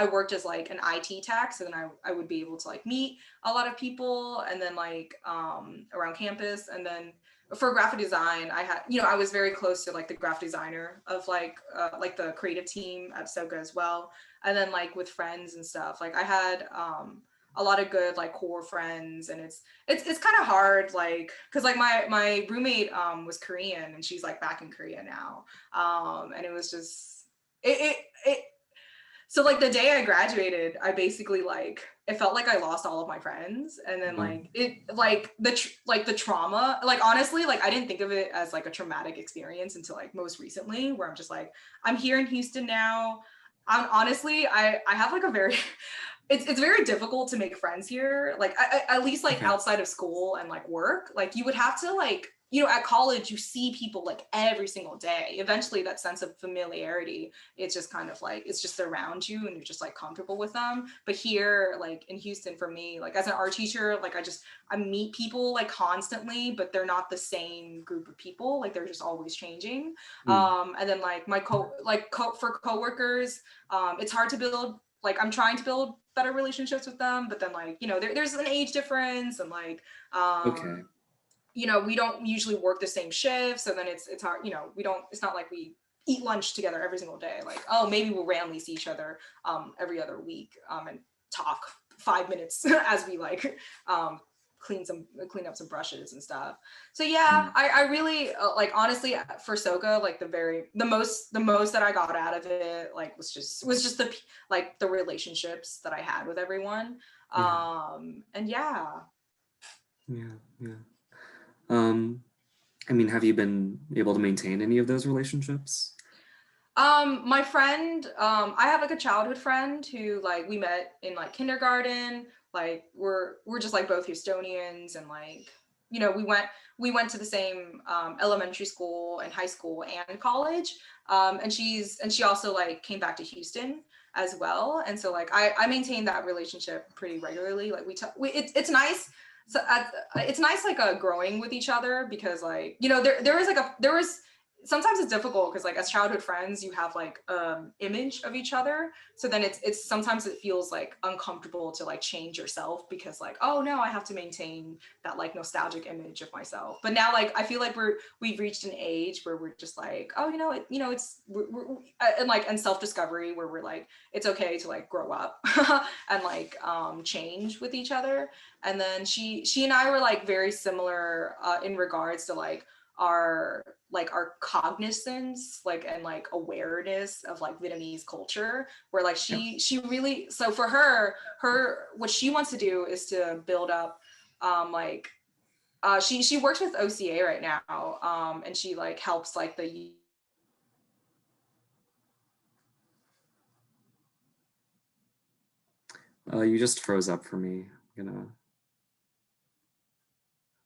worked as like an IT tech, so then I would be able to like meet a lot of people, and then like around campus. And then for graphic design, I had, I was very close to like the graphic designer of like the creative team at Soka as well. And then like with friends and stuff, like I had a lot of good like core friends. And it's kind of hard, like, because like my roommate was Korean, and she's like back in Korea now. And it was just it so like the day I graduated, I basically like, it felt like I lost all of my friends. And then like the trauma, like honestly, like I didn't think of it as like a traumatic experience until like most recently, where I'm just like, I'm here in Houston now. Honestly, I have like a very it's very difficult to make friends here. Like at least like outside of school and like work, like you would have to like, at college, you see people like every single day. Eventually that sense of familiarity, it's just kind of like, it's just around you and you're just like comfortable with them. But here, like in Houston, for me, like as an art teacher, like I meet people like constantly, but they're not the same group of people. Like they're just always changing. And then like for coworkers, it's hard to build, like I'm trying to build better relationships with them, but then like, there's an age difference, and like, we don't usually work the same shift. So then it's hard, it's not like we eat lunch together every single day. Like, oh, maybe we'll randomly see each other every other week and talk 5 minutes as we like clean up some brushes and stuff. So yeah, I really like, honestly, for Soka, like the most that I got out of it like was just the relationships that I had with everyone. And yeah. I mean, have you been able to maintain any of those relationships? My friend, I have like a childhood friend who like we met in like kindergarten. Like we're just like both Houstonians, and like you know, we went to the same elementary school and high school and college. And she also like came back to Houston as well. And so like I maintain that relationship pretty regularly. Like it's nice. So it's nice like growing with each other, because like, you know, there was sometimes it's difficult because like as childhood friends you have like image of each other, so then it's sometimes it feels like uncomfortable to like change yourself, because like, oh no, I have to maintain that like nostalgic image of myself. But now like I feel like we've reached an age where we're just like, oh, it's and like and self-discovery, where we're like, it's okay to like grow up and like change with each other. And then she and I were like very similar in regards to like our cognizance, like, and like awareness of like Vietnamese culture, where like she really, so for her what she wants to do is to build up she works with OCA right now, and she like helps like the You just froze up for me. I'm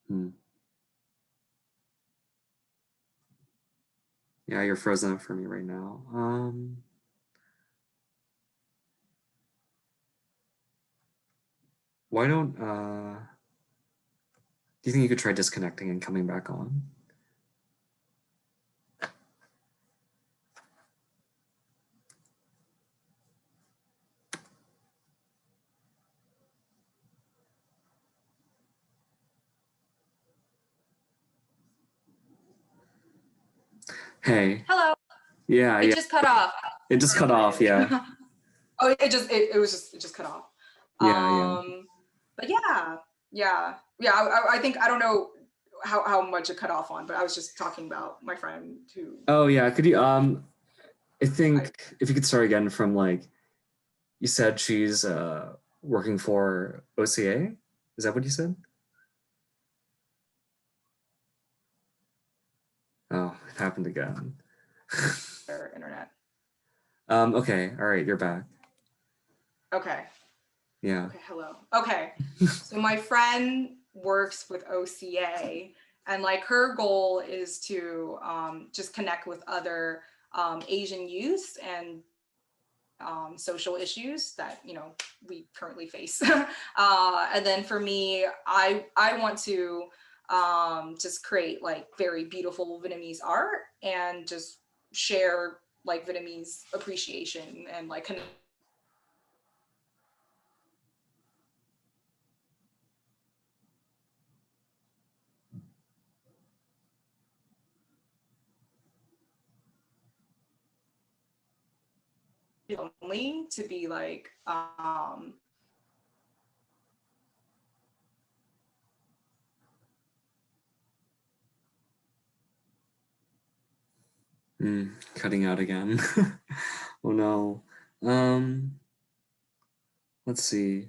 gonna. Yeah, you're frozen up for me right now. Why don't do you think you could try disconnecting and coming back on? Hey. Hello. Yeah, It just cut off. It just cut off, yeah. Oh, it just cut off. Yeah. But yeah. I think, I don't know how much it cut off on, but I was just talking about my friend who. Oh yeah, could you I think if you could start again from like, you said she's working for OCA? Is that what you said? Oh, it happened again. Their internet. Okay, all right, you're back. Okay. Yeah. Okay, hello. Okay. So my friend works with OCA, and like her goal is to just connect with other Asian youth and social issues that, you know, we currently face. And then for me, I want to just create like very beautiful Vietnamese art and just share like Vietnamese appreciation and like connect lonely to be like Cutting out again. Oh no. Let's see.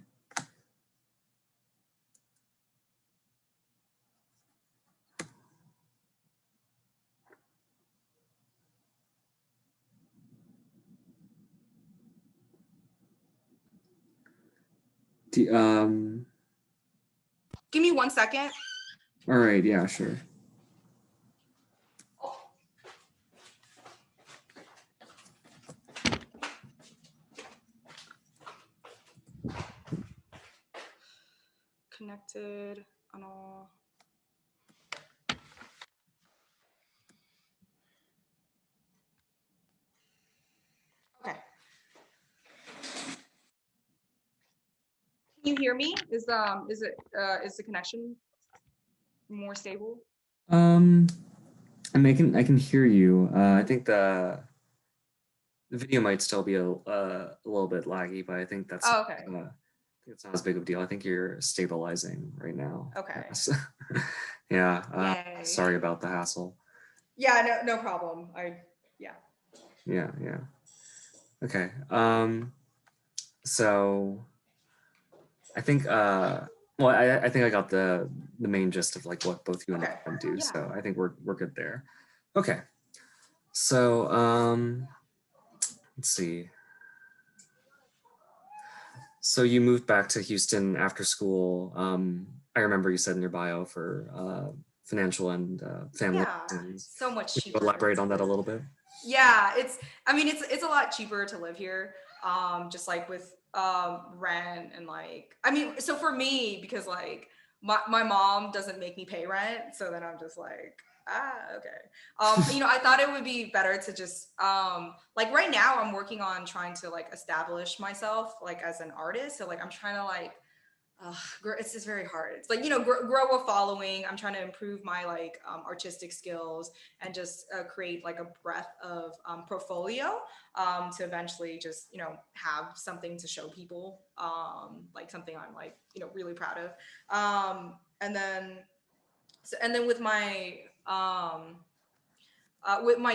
give me 1 second. All right, yeah, sure. Connected on all. Okay. Can you hear me? Is the connection more stable? I mean, I can hear you. I think the video might still be a little bit laggy, but I think that's okay. I think it's not as big of a deal. I think you're stabilizing right now. Okay. Yes. Yeah. Sorry about the hassle. Yeah, no problem. Yeah. Okay. So I think well, I think I got the main gist of like what both you and I do. Yeah. So I think we're good there. Okay. So let's see. So you moved back to Houston after school. I remember you said in your bio for financial and family Yeah, reasons. so much Could you cheaper elaborate to on that a live. little bit? Yeah, I mean, it's a lot cheaper to live here. Just like with rent and like, I mean, so for me, because like my mom doesn't make me pay rent, so then I'm just like, okay. I thought it would be better to just like right now I'm working on trying to like establish myself like as an artist. So like I'm trying to like it's just very hard. It's like, grow a following. I'm trying to improve my like artistic skills and just create like a breadth of portfolio to eventually just, have something to show people, like something I'm like, really proud of. And then, with my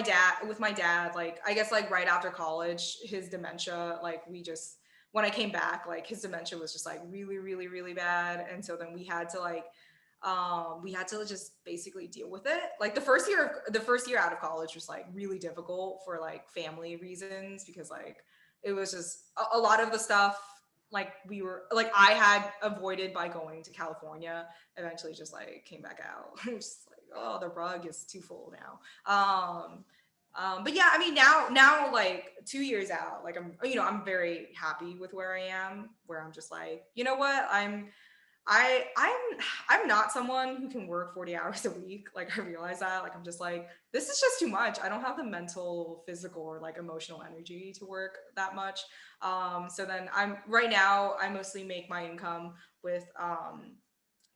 dad, like I guess like right after college, his dementia, like when I came back, like his dementia was just like really, really, really bad. And so then we had to just basically deal with it. Like the first year out of college was like really difficult for like family reasons because like it was just a lot of the stuff like I had avoided by going to California eventually just like came back out. Just like, oh, the rug is too full now. But yeah, I mean now like 2 years out, like I'm very happy with where I am, where I'm just like, you know what, I'm not someone who can work 40 hours a week. Like I realize that. Like I'm just like, this is just too much. I don't have the mental, physical, or like emotional energy to work that much. So then right now I mostly make my income with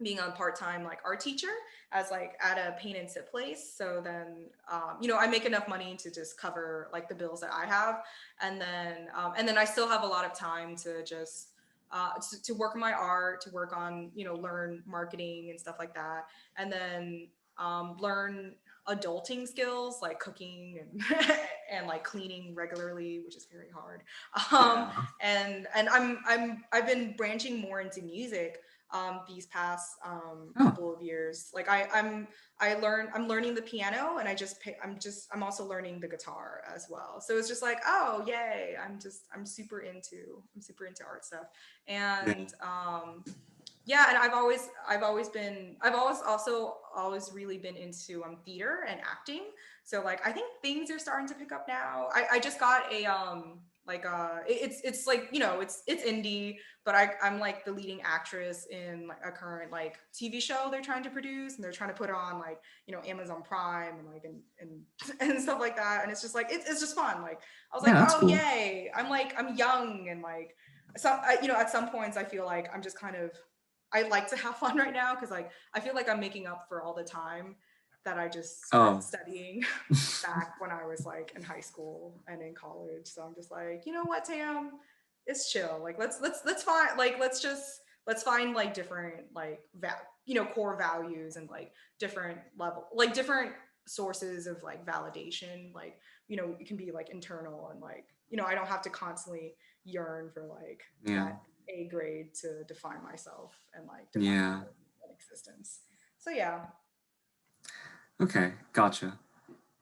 being a part-time like art teacher as like at a paint and sip place. So then I make enough money to just cover like the bills that I have, and then I still have a lot of time to just to work on my art, to work on learn marketing and stuff like that, and then learn adulting skills like cooking and and like cleaning regularly, which is very hard. um Yeah. and I've been branching more into music these past Oh, couple of years. Like I'm learning the piano, and I'm also learning the guitar as well. So it's just like, oh yay, I'm super into art stuff. yeah. And yeah, and I've always really been into theater and acting. So like I think things are starting to pick up now. I just got a it's like it's indie, but I'm like the leading actress in like a current like TV show they're trying to produce, and they're trying to put it on like Amazon Prime and like and and stuff like that. And it's just like it's just fun. Like I was Yeah, like, that's oh cool. yay, I'm young, and like at some points I feel like I'm just kind of I like to have fun right now because like I feel like I'm making up for all the time that I just spent Oh, studying back when I was like in high school and in college. So I'm just like, you know what, Tam, it's chill. Like let's find like let's find like different like core values and like different level like different sources of like validation. Like it can be like internal and like I don't have to constantly yearn for like yeah. that A grade to define myself and like define my Yeah. worth and existence. So yeah. Okay, gotcha.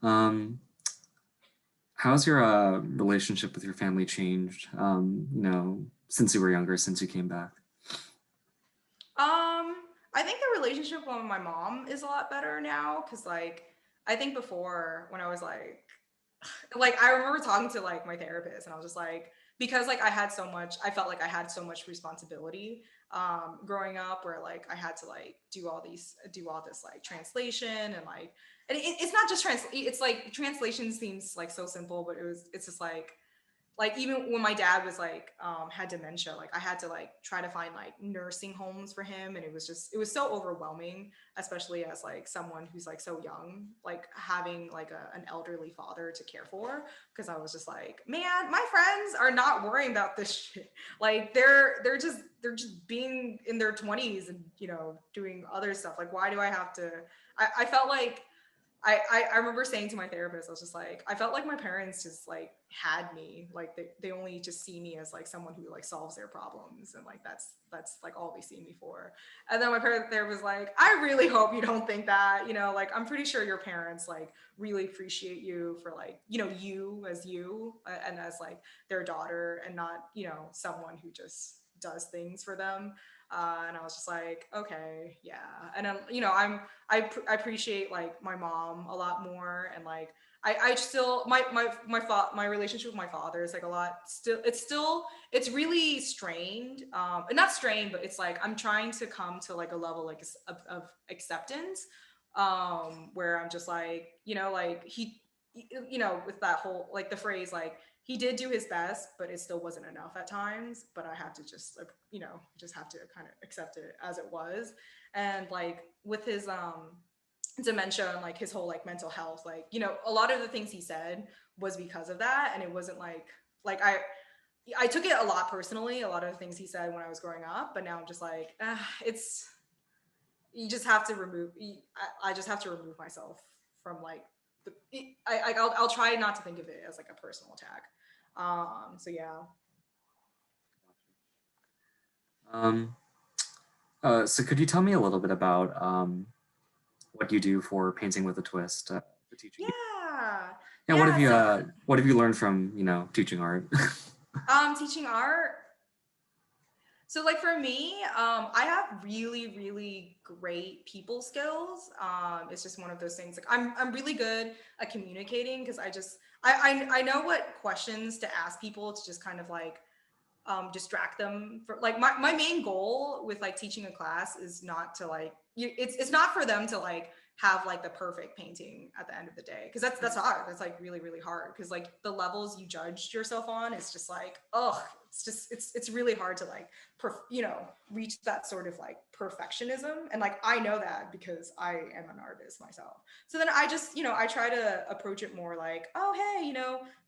Um, how's your relationship with your family changed? Since you were younger, since you came back. I think the relationship with my mom is a lot better now because like I think before when I was like I remember talking to like my therapist, and I was just like, because like I felt like I had so much responsibility growing up, where like I had to like do all this like translation, and like and it's not just it's like translation seems like so simple, but it's just like even when my dad was like had dementia, like I had to like try to find like nursing homes for him, and it was so overwhelming, especially as like someone who's like so young, like having like an elderly father to care for, because I was just like, man, my friends are not worrying about this shit. Like they're just being in their 20s and doing other stuff. Like why do I have to I felt like I remember saying to my therapist, I was just like, I felt like my parents just like had me, like they only just see me as like someone who like solves their problems, and like that's like all they see me for. And then my parent there was like, I really hope you don't think that, like I'm pretty sure your parents like really appreciate you for like you and as like their daughter, and not someone who just does things for them. And I was just like, okay, yeah. And then, I appreciate like my mom a lot more, and like I still my relationship with my father is like a lot it's really strained, and not strained, but it's like I'm trying to come to like a level like of acceptance, where I'm just like, like with that whole like the phrase like he did do his best, but it still wasn't enough at times. But I have to just like, just have to kind of accept it as it was. And like with his dementia and like his whole like mental health, like, a lot of the things he said was because of that. And it wasn't like I took it a lot personally, a lot of the things he said when I was growing up, but now I'm just like, it's, you just have to remove, I just have to remove myself from like I'll try not to think of it as like a personal attack. So yeah. Um, so could you tell me a little bit about what you do for Painting with a Twist, the teaching? Yeah. Yeah, Yeah. what have you learned from, teaching art? Teaching art. So like for me, I have really, really great people skills. It's just one of those things. Like I'm really good at communicating because I know what questions to ask people to just kind of like distract them. For like my main goal with like teaching a class is not to like it's not for them to like have like the perfect painting at the end of the day, because that's hard. That's like really, really hard, because like the levels you judged yourself on is just like, oh, it's really hard to like reach that sort of like perfectionism. And like I know that because I am an artist myself. So then I just I try to approach it more like, oh hey,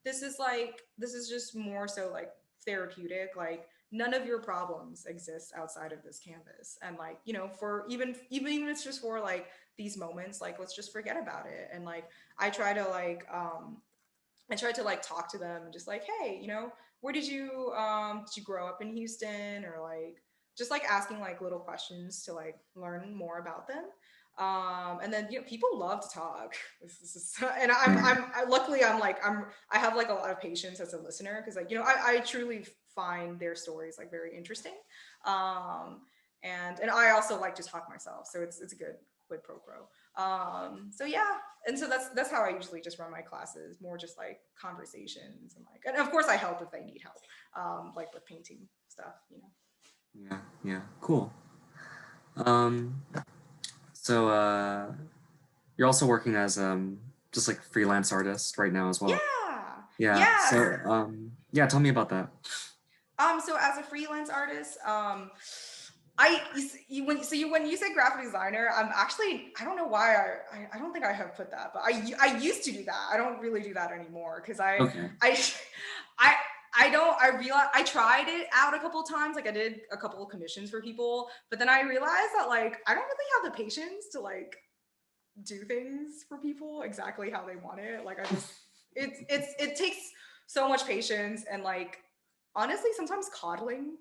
this is just more so like therapeutic. Like none of your problems exist outside of this canvas, and like for even if it's just for like these moments, like let's just forget about it. And like I try to like talk to them and just like, hey, where did you grow up in Houston, or like just like asking like little questions to like learn more about them. And then people love to talk. And luckily I have like a lot of patience as a listener, because like I truly find their stories like very interesting. And I also like to talk myself, so it's a good quid pro quo. So yeah, and so that's how I usually just run my classes, more just like conversations, and of course I help if they need help, like with painting stuff. Yeah, cool. Um, so you're also working as just like freelance artist right now as well. Yeah. Yeah. Yeah. So yeah, tell me about that. So as a freelance artist, I when you say graphic designer, I don't know why I don't think I have put that, but I used to do that. I don't really do that anymore, because Okay. I realized I tried it out a couple of times. Like I did a couple of commissions for people, but then I realized that like I don't really have the patience to like do things for people exactly how they want it. Like it takes so much patience, and like honestly sometimes coddling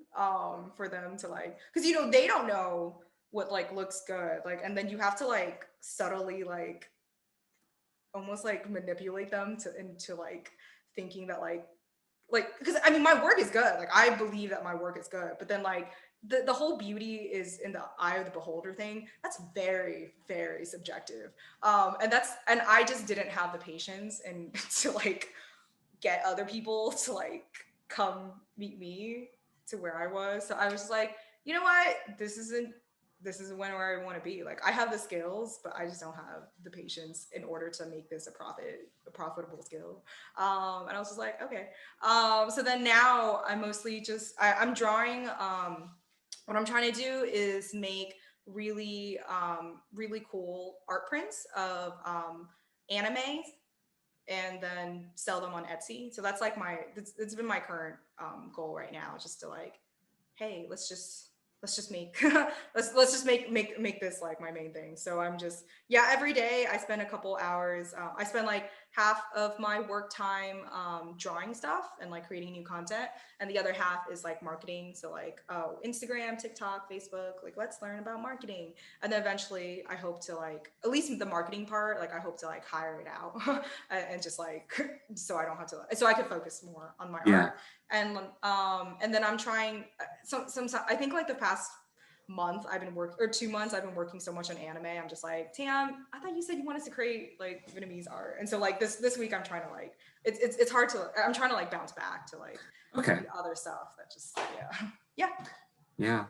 for them to like, because they don't know what like looks good, like, and then you have to like subtly like almost like manipulate them into like thinking that like because I mean my work is good, like I believe that my work is good, but then like the whole beauty is in the eye of the beholder thing. That's very, very subjective. And I just didn't have the patience and to like get other people to like come meet me to where I was. So I was just like, you know what, this isn't where I want to be. Like I have the skills, but I just don't have the patience in order to make this a profitable skill. And I was just like, okay. So then now I'm mostly just I'm drawing. What I'm trying to do is make really cool art prints of anime, and then sell them on Etsy. So that's like it's been my current goal right now, just to like, hey, let's just make let's just make this like my main thing. So I'm just, yeah, every day I spend a couple hours. I spend like half of my work time drawing stuff and like creating new content, and the other half is like marketing. So like Instagram, TikTok, Facebook, like let's learn about marketing. And then eventually I hope to like, at least the marketing part, like I hope to like hire it out and just like so I don't have to, so I can focus more on my art. And then I'm trying some I think like the past month I've been working, or 2 months I've been working so much on anime. I'm just like, Tam, I thought you said you wanted to create like Vietnamese art. And so like this week I'm trying to like, it's hard to, I'm trying to like bounce back to like Okay. the other stuff that just, yeah.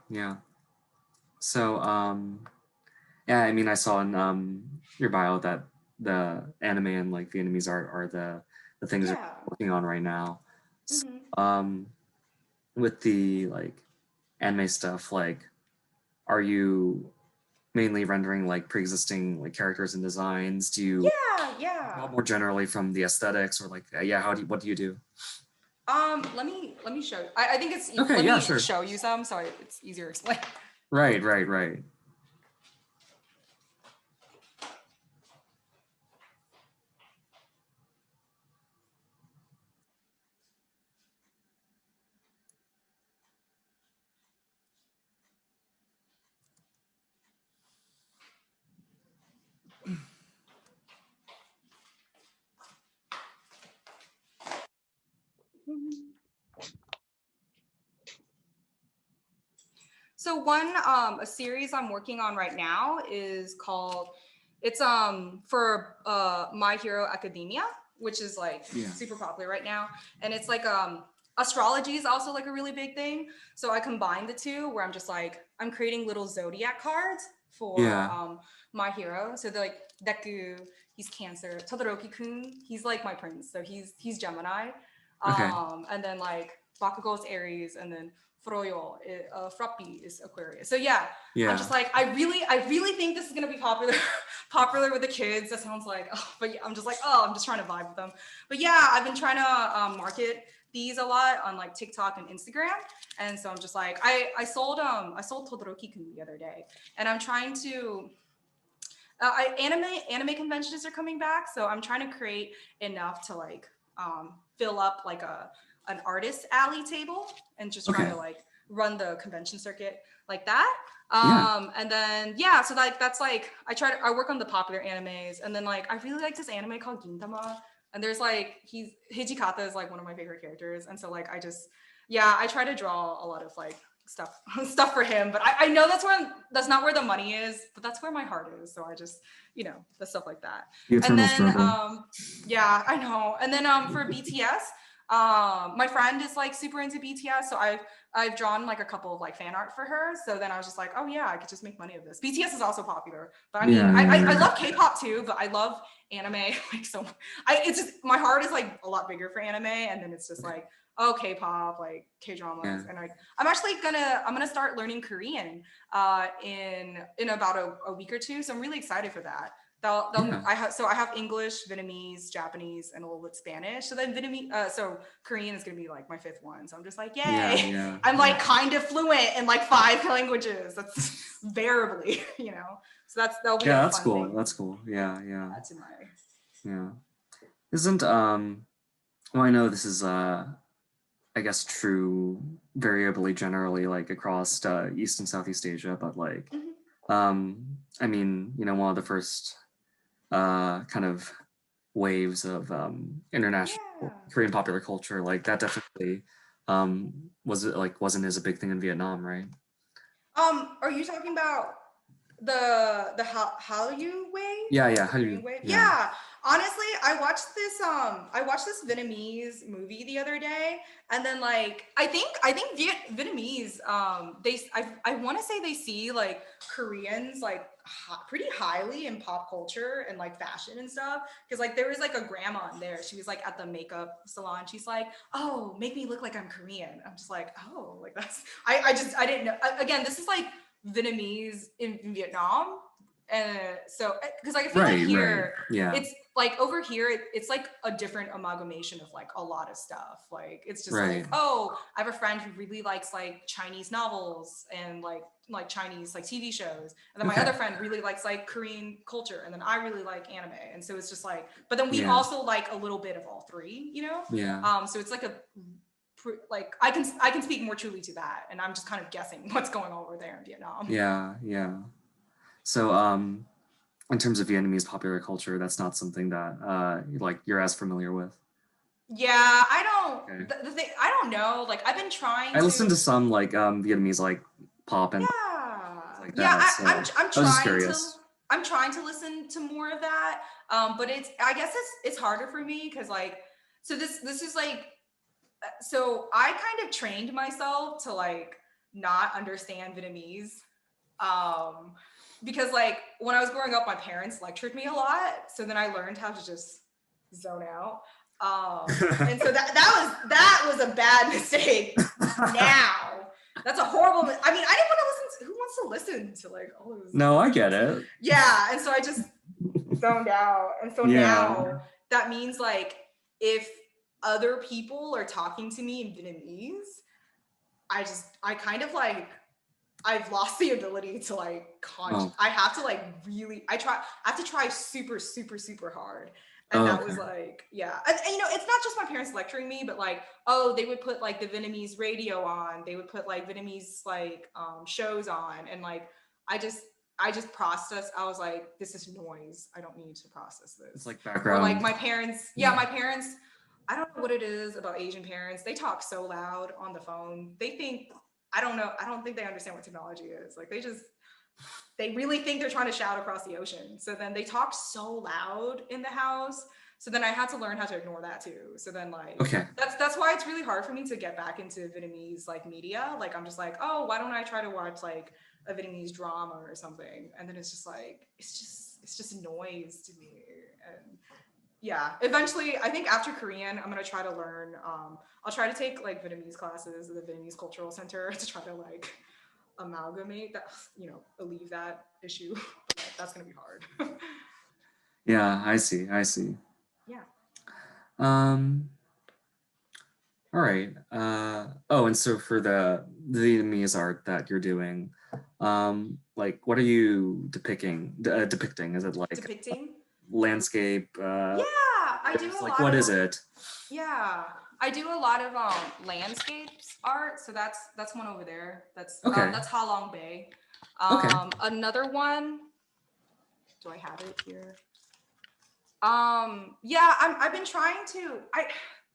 Yeah. So, yeah, I mean, I saw in your bio that the anime and like Vietnamese art are the things you're working on right now. So, with the like anime stuff, like, are you mainly rendering like pre-existing like characters and designs? Do you more generally from the aesthetics, or like what do you do? Let me show you. I think it's okay. Let me Sure. show you some so it's easier to explain. Right. So a series I'm working on right now is called, it's for My Hero Academia, which is like super popular right now, and it's like astrology is also like a really big thing. So I combine the two, where I'm just like, I'm creating little zodiac cards for My Hero. So they're like Deku, he's Cancer. Todoroki-kun, he's like my prince, so he's Gemini. And then like Bakugo's Aries, and then Froyo, Frappi is Aquarius. So I'm just like, I really think this is gonna be popular with the kids. That sounds like, but I'm just like, I'm just trying to vibe with them. But I've been trying to market these a lot on like TikTok and Instagram. And so I'm just like, I sold Todoroki-kun the other day, and I'm trying to. Anime conventions are coming back, so I'm trying to create enough to like fill up like an artist alley table, and just try to like run the convention circuit like that. And then so like that's like I work on the popular animes, and then like I really like this anime called Gintama, and there's like Hijikata is like one of my favorite characters, and so like I try to draw a lot of like stuff for him, but I know that's not where the money is, but that's where my heart is. So I just, the stuff like that. And then struggle. I know. And then for BTS, my friend is like super into BTS, so I've drawn like a couple of like fan art for her. So then I was just like, I could just make money of this. BTS is also popular, but I mean, I love K-pop too, but I love anime like so much. It's just, my heart is like a lot bigger for anime, and then it's just like, K-pop, like K-dramas, and I'm actually gonna start learning Korean in about a week or two. So I'm really excited for that. I have English, Vietnamese, Japanese, and a little bit Spanish. So then Korean is gonna be like my 5th one. So I'm just like, yay! I'm like kind of fluent in like 5 languages. That's variably, So that'll be that's cool. thing. That's cool. Yeah. That's in my Isn't well, I know this is I guess true variably generally like across East and Southeast Asia, but like I mean, one of the first kind of waves of international Korean popular culture, like that definitely wasn't as a big thing in Vietnam, right? Are you talking about the Hallyu wave? Yeah, Hallyu wave? Yeah. Honestly, I watched this Vietnamese movie the other day, and then like I think Vietnamese I want to say they see like Koreans like pretty highly in pop culture and like fashion and stuff, because like there was like a grandma in there, she was like at the makeup salon, she's like, oh, make me look like I'm Korean. I'm just like, oh, like that's I didn't know. Again, this is like Vietnamese in Vietnam. So because I feel like here it's like over here it's like a different amalgamation of like a lot of stuff. Like it's just like, I have a friend who really likes like Chinese novels and like Chinese like TV shows, and then my other friend really likes like Korean culture, and then I really like anime, and so it's just like, but then we also like a little bit of all three, so it's like like I can speak more truly to that, and I'm just kind of guessing what's going on over there in Vietnam. So in terms of Vietnamese popular culture, that's not something that like you're as familiar with. I don't the thing, I don't know, like I've been trying I listened to some like Vietnamese like pop and like Yeah, that. So I'm I was just trying to curious. I'm trying to listen to more of that. But I guess it's harder for me because like so this is like so I kind of trained myself to like not understand Vietnamese. Because like when I was growing up, my parents lectured me a lot. So then I learned how to just zone out. And so that was a bad mistake. Now that's a horrible. I mean, I didn't want to listen. Who wants to listen to like all those? No, I get it. Yeah, and so I just zoned out, and so Yeah. now that means like if other people are talking to me in Vietnamese, I kind of like I've lost the ability to like I have to like really I have to try super super super hard. And that was like, yeah. And, you know, it's not just my parents lecturing me, but like, oh, they would put like the Vietnamese radio on. They would put like Vietnamese like shows on. And like, I just processed. I was like, this is noise. I don't need to process this. It's like background. Or like my parents, my parents, I don't know what it is about Asian parents. They talk so loud on the phone. They think, I don't know. I don't think they understand what technology is. Like they really think they're trying to shout across the ocean. So then they talk so loud in the house. So then I had to learn how to ignore that too. So then like, that's why it's really hard for me to get back into Vietnamese like media. Like I'm just like, oh, why don't I try to watch like a Vietnamese drama or something? And then it's just like, it's just noise to me. And yeah, eventually I think after Korean, I'm going to try to learn, I'll try to take like Vietnamese classes at the Vietnamese Cultural Center to try to like amalgamate that, you know, alleviate that issue. But that's gonna be hard. Yeah, I see. Yeah. All right. And so for the Vietnamese art that you're doing, like what are you depicting? Is it like Depicting landscape? Yeah, I do a like lot what of, is it? Yeah, I do a lot of landscapes art. So that's one over there. That's Ha Long Bay. Another one. Do I have it here? Yeah, I've been trying to.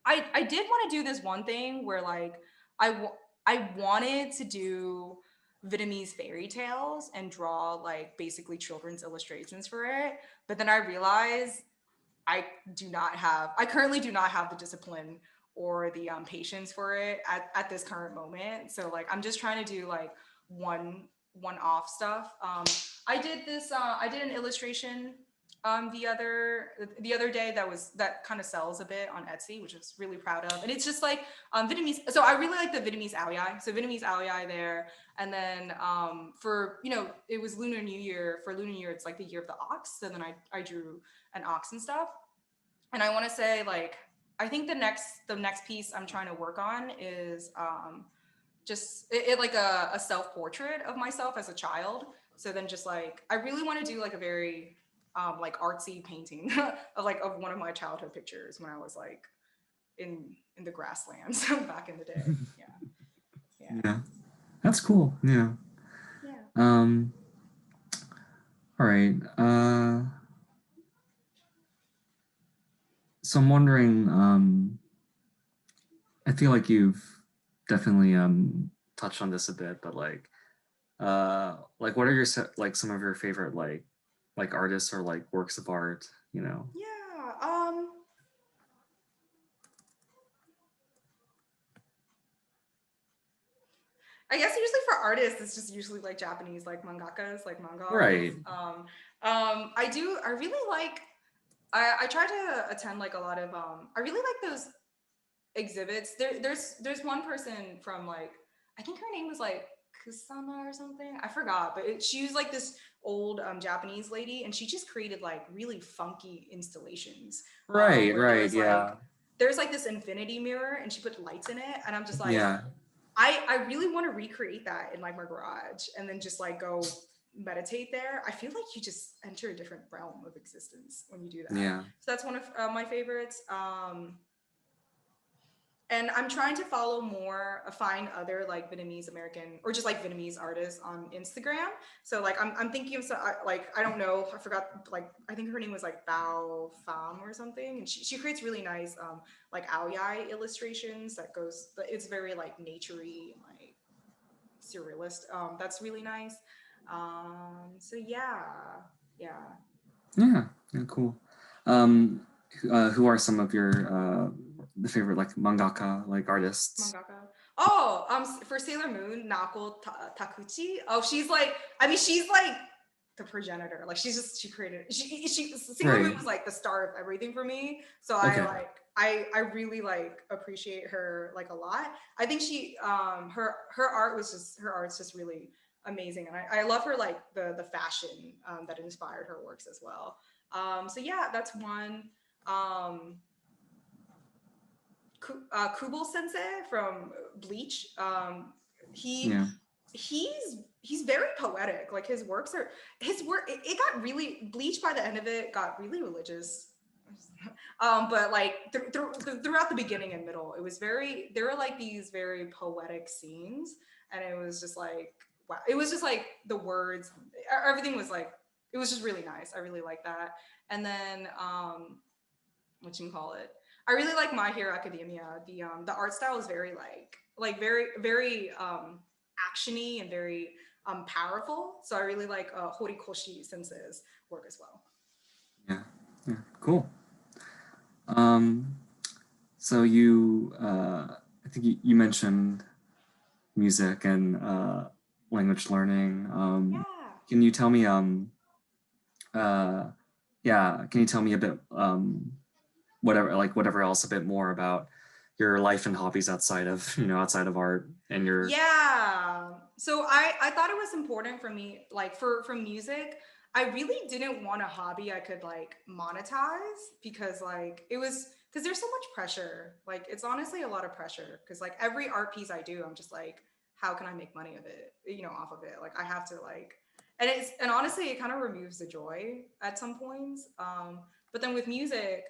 I did want to do this one thing where like I wanted to do Vietnamese fairy tales and draw like basically children's illustrations for it, but then I realized I currently do not have the discipline or the patience for it at this current moment. So like I'm just trying to do like one off stuff. I did an illustration the other day that kind of sells a bit on Etsy, which I was really proud of. And it's just like Vietnamese. So I really like the Vietnamese Ao Dai. So Vietnamese Ao Dai there. And then for, you know, it was Lunar New Year. For Lunar New Year, it's like the year of the ox. So then I drew an ox and stuff. And I want to say like, I think the next piece I'm trying to work on is just it like a self-portrait of myself as a child. So then just like, I really want to do like a very like artsy painting of one of my childhood pictures when I was like in the grasslands back in the day. Yeah, that's cool. Yeah. All right. So I'm wondering, I feel like you've definitely touched on this a bit, but like what are your like some of your favorite like artists or like works of art, you know? I guess usually for artists, it's just usually like Japanese, like mangakas, like manga. Right. I really like, I try to attend like a lot of, I really like those exhibits. There's one person from like, I think her name was like Kusama or something. I forgot, but she was like this old Japanese lady, and she just created like really funky installations. Right, yeah. Like, there's like this infinity mirror, and she put lights in it, and I'm just like, yeah. I really want to recreate that in like my garage, and then just like go meditate there. I feel like you just enter a different realm of existence when you do that. Yeah. So that's one of my favorites. And I'm trying to find other like Vietnamese American or just like Vietnamese artists on Instagram. So like I'm thinking of like, I don't know, I forgot, like I think her name was like Bao Pham or something, and she creates really nice like Ao Dai illustrations it's very like naturey and like surrealist. That's really nice. So yeah, yeah. Yeah, cool. Who are some of your the favorite like mangaka like artists? Mangaka. Oh, for Sailor Moon, Takuchi. Oh, she's like, I mean, she's like the progenitor. Like she created. She Sailor Moon Right. was like the start of everything for me. So Okay. I really like appreciate her like a lot. I think her art's just really amazing, and I love her like the fashion that inspired her works as well. So yeah, that's one. Um, Kubel Sensei from Bleach. He Yeah. he's very poetic. Like his work. It got really Bleach by the end of it got really religious. But like throughout the beginning and middle, it was very. There were like these very poetic scenes, and it was just like wow. It was just like the words. Everything was like. It was just really nice. I really like that. And then what you can call it. I really like My Hero Academia. The art style is very very actiony and very powerful. So I really like Horikoshi Sensei's work as well. Yeah. Yeah. Cool. Um, so I think you mentioned music and language learning. Yeah. Can you tell me uh, yeah, can you tell me a bit whatever else a bit more about your life and hobbies outside of outside of art and your Yeah. So I thought it was important for me, like for music. I really didn't want a hobby I could like monetize because like it was because there's so much pressure. Like it's honestly a lot of pressure because like every art piece I do, I'm just like, how can I make money of it? Off of it. Like I have to like, and honestly, it kind of removes the joy at some points. But then with music,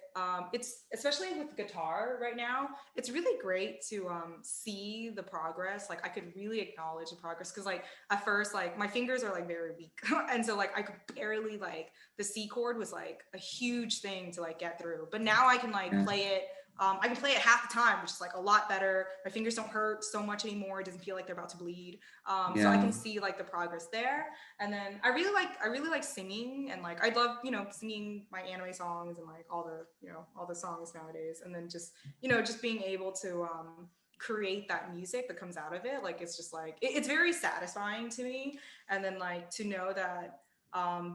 it's especially with guitar right now, it's really great to see the progress. Like I could really acknowledge the progress because like at first like my fingers are like very weak and so like I could barely like the C chord was like a huge thing to like get through, but now I can like yeah play it. I can play it half the time, which is like a lot better. My fingers don't hurt so much anymore. It doesn't feel like they're about to bleed. So I yeah can see like the progress there. And then I really like singing, and like I love singing my anime songs and like all the songs nowadays. And then just just being able to create that music that comes out of it, like it's just like it's very satisfying to me. And then like to know that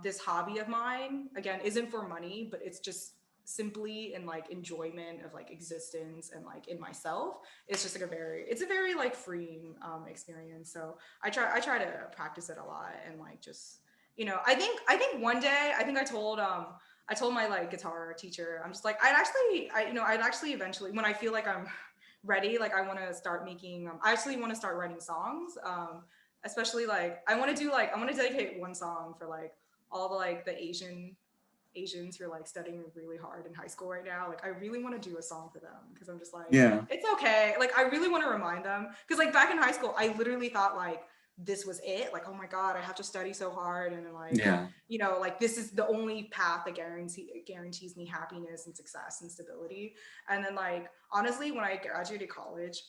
this hobby of mine again isn't for money, but it's just simply in like enjoyment of like existence and like in myself. It's just like it's a very like freeing experience. So I try to practice it a lot. And like just I think one day I told my like guitar teacher, I'm just like I'd actually eventually, when I feel like I'm ready, like I want to start making I actually want to start writing songs. Especially like I want to dedicate one song for like all the like the Asians who are like studying really hard in high school right now. Like I really want to do a song for them because I'm just like, yeah it's okay. Like I really want to remind them because like back in high school, I literally thought like this was it. Like, oh my God, I have to study so hard. And then like, yeah like this is the only path that guarantees me happiness and success and stability. And then like, honestly, when I graduated college,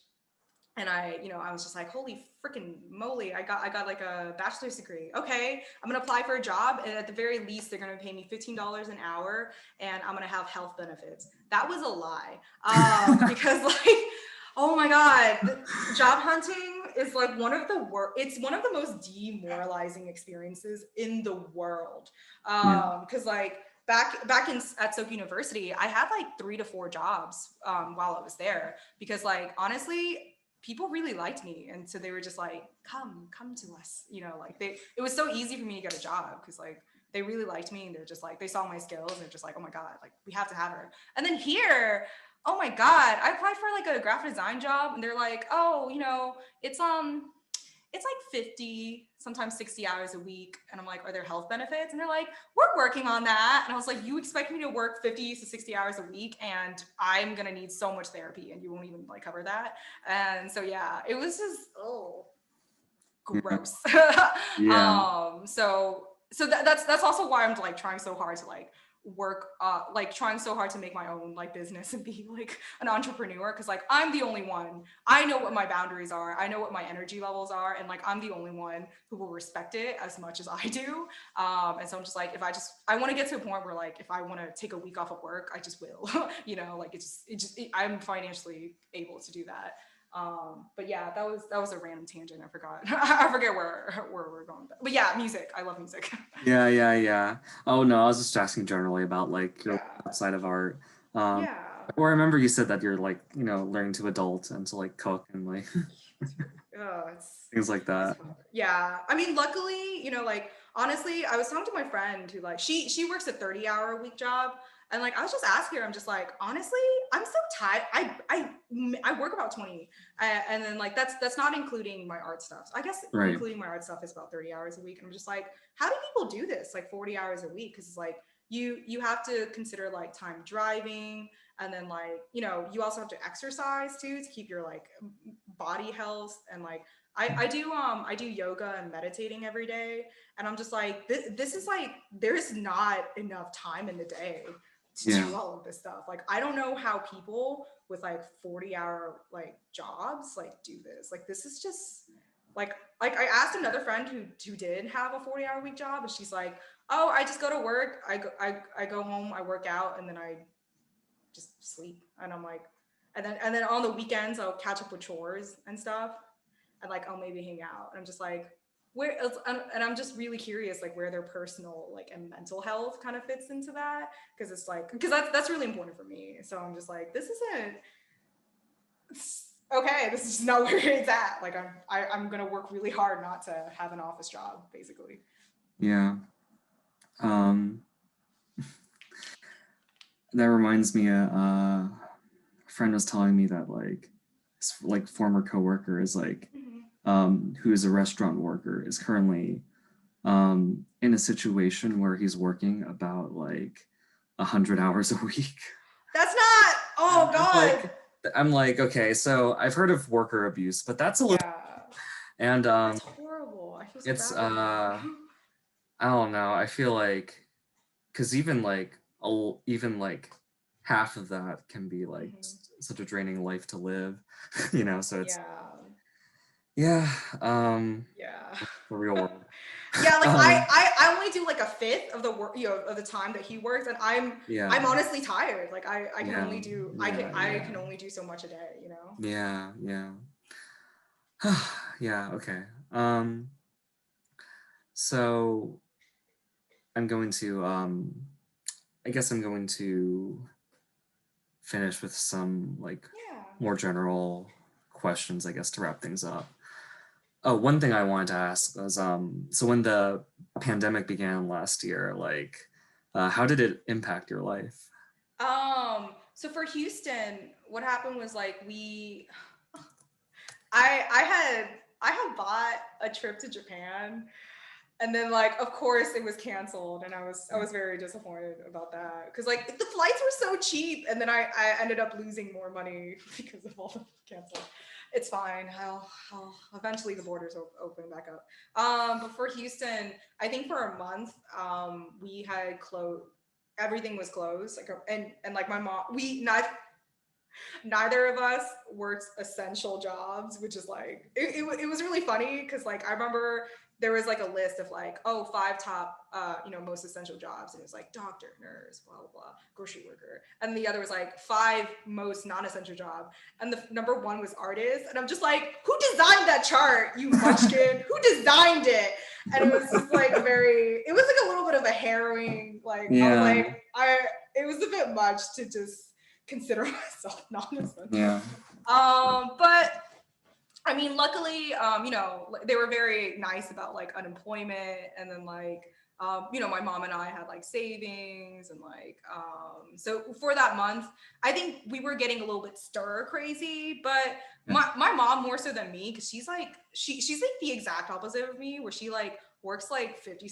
and I was just like, holy freaking moly, I got like a bachelor's degree. Okay, I'm gonna apply for a job, and at the very least they're gonna pay me $15 an hour, and I'm gonna have health benefits. That was a lie. Because like, oh my God, job hunting is like one of the it's one of the most demoralizing experiences in the world. yeah Because like back at Soka University, I had like 3 to 4 jobs while I was there, because like honestly, people really liked me, and so they were just like, come to us, like it was so easy for me to get a job because like they really liked me, and they're just like, they saw my skills, and they're just like, oh my God, like we have to have her. And then here, oh my God, I applied for like a graphic design job, and they're like, oh, it's like 50, sometimes 60 hours a week. And I'm like, are there health benefits? And they're like, we're working on that. And I was like, you expect me to work 50 to 60 hours a week, and I'm going to need so much therapy, and you won't even like cover that. And so, yeah, it was just, yeah gross. yeah So that's also why I'm like trying so hard to like work like trying so hard to make my own like business and be like an entrepreneur, because like I'm the only one. I know what my boundaries are, I know what my energy levels are, and like I'm the only one who will respect it as much as I do. And so I'm just like, if I want to get to a point where like if I want to take a week off of work, I just will. You know, like I'm financially able to do that. But yeah, that was a random tangent. I forgot. I forget where we're going. But yeah, music. I love music. Yeah. Oh no, I was just asking generally about like your Yeah. outside of art. Um, Yeah. or I remember you said that you're like, learning to adult and to like cook and like Oh, things like it's that. hard. Yeah. I mean, luckily, like honestly, I was talking to my friend who like she works a 30-hour-a-week job. And like I was just asking her, I'm just like, honestly, I'm so tired. I work about 20. And then like that's not including my art stuff. So I guess Right. including my art stuff is about 30 hours a week. And I'm just like, how do people do this? Like 40 hours a week? Because it's like you have to consider like time driving, and then like you also have to exercise too to keep your like body health. And like I do yoga and meditating every day, and I'm just like this is like there's not enough time in the day to Yeah. do all of this stuff. Like I don't know how people with like 40-hour like jobs like do this. Like this is just like I asked another friend who did have a 40-hour week job, and she's like, oh, I just go to work, I go home, I work out, and then I just sleep. And I'm like, and then on the weekends I'll catch up with chores and stuff, and like I'll maybe hang out. And I'm just like, where and I'm just really curious like where their personal like and mental health kind of fits into that, because it's like because that's really important for me. So I'm just like, this isn't okay, this is not where it's at. Like I'm gonna work really hard not to have an office job, basically. Yeah. That reminds me, a friend was telling me that like his like former coworker is like, who is a restaurant worker, is currently in a situation where he's working about like 100 hours a week. That's not. Oh God. I'm like, okay, so I've heard of worker abuse, but that's a little. Yeah. And That's horrible. I feel so it's bad. I don't know. I feel like because even like half of that can be like such a draining life to live, So it's Yeah. the real world. Yeah, like I only do like a fifth of the work, of the time that he works, and I'm honestly tired. Like I can only do I can only do so much a day. Yeah. Yeah. Okay. So I'm going to I guess I'm going to finish with some like more general questions, I guess, to wrap things up. Oh, one thing I wanted to ask was, so when the pandemic began last year, like, how did it impact your life? So for Houston, what happened was like I had bought a trip to Japan, and then like of course it was canceled, and I was very disappointed about that, because like the flights were so cheap, and then I ended up losing more money because of all the canceled. It's fine. I'll eventually the borders open back up. But for Houston, I think for a month, we had closed. Everything was closed. Like and like my mom, neither of us worked essential jobs, which is like it was really funny, because like I remember there was like a list of like, oh, 5 top most essential jobs, and it was like doctor, nurse, blah blah blah, grocery worker, and the other was like 5 most non-essential job, and the number 1 was artist. And I'm just like, who designed that chart, you munchkin? Who designed it? And it was just like it was like a little bit of a harrowing, like I was like, it was a bit much to just consider myself non-essential. But I mean, luckily, they were very nice about like unemployment, and then like, my mom and I had like savings, and like, so for that month, I think we were getting a little bit stir crazy, but my mom more so than me, because she's like the exact opposite of me, where she like works like 50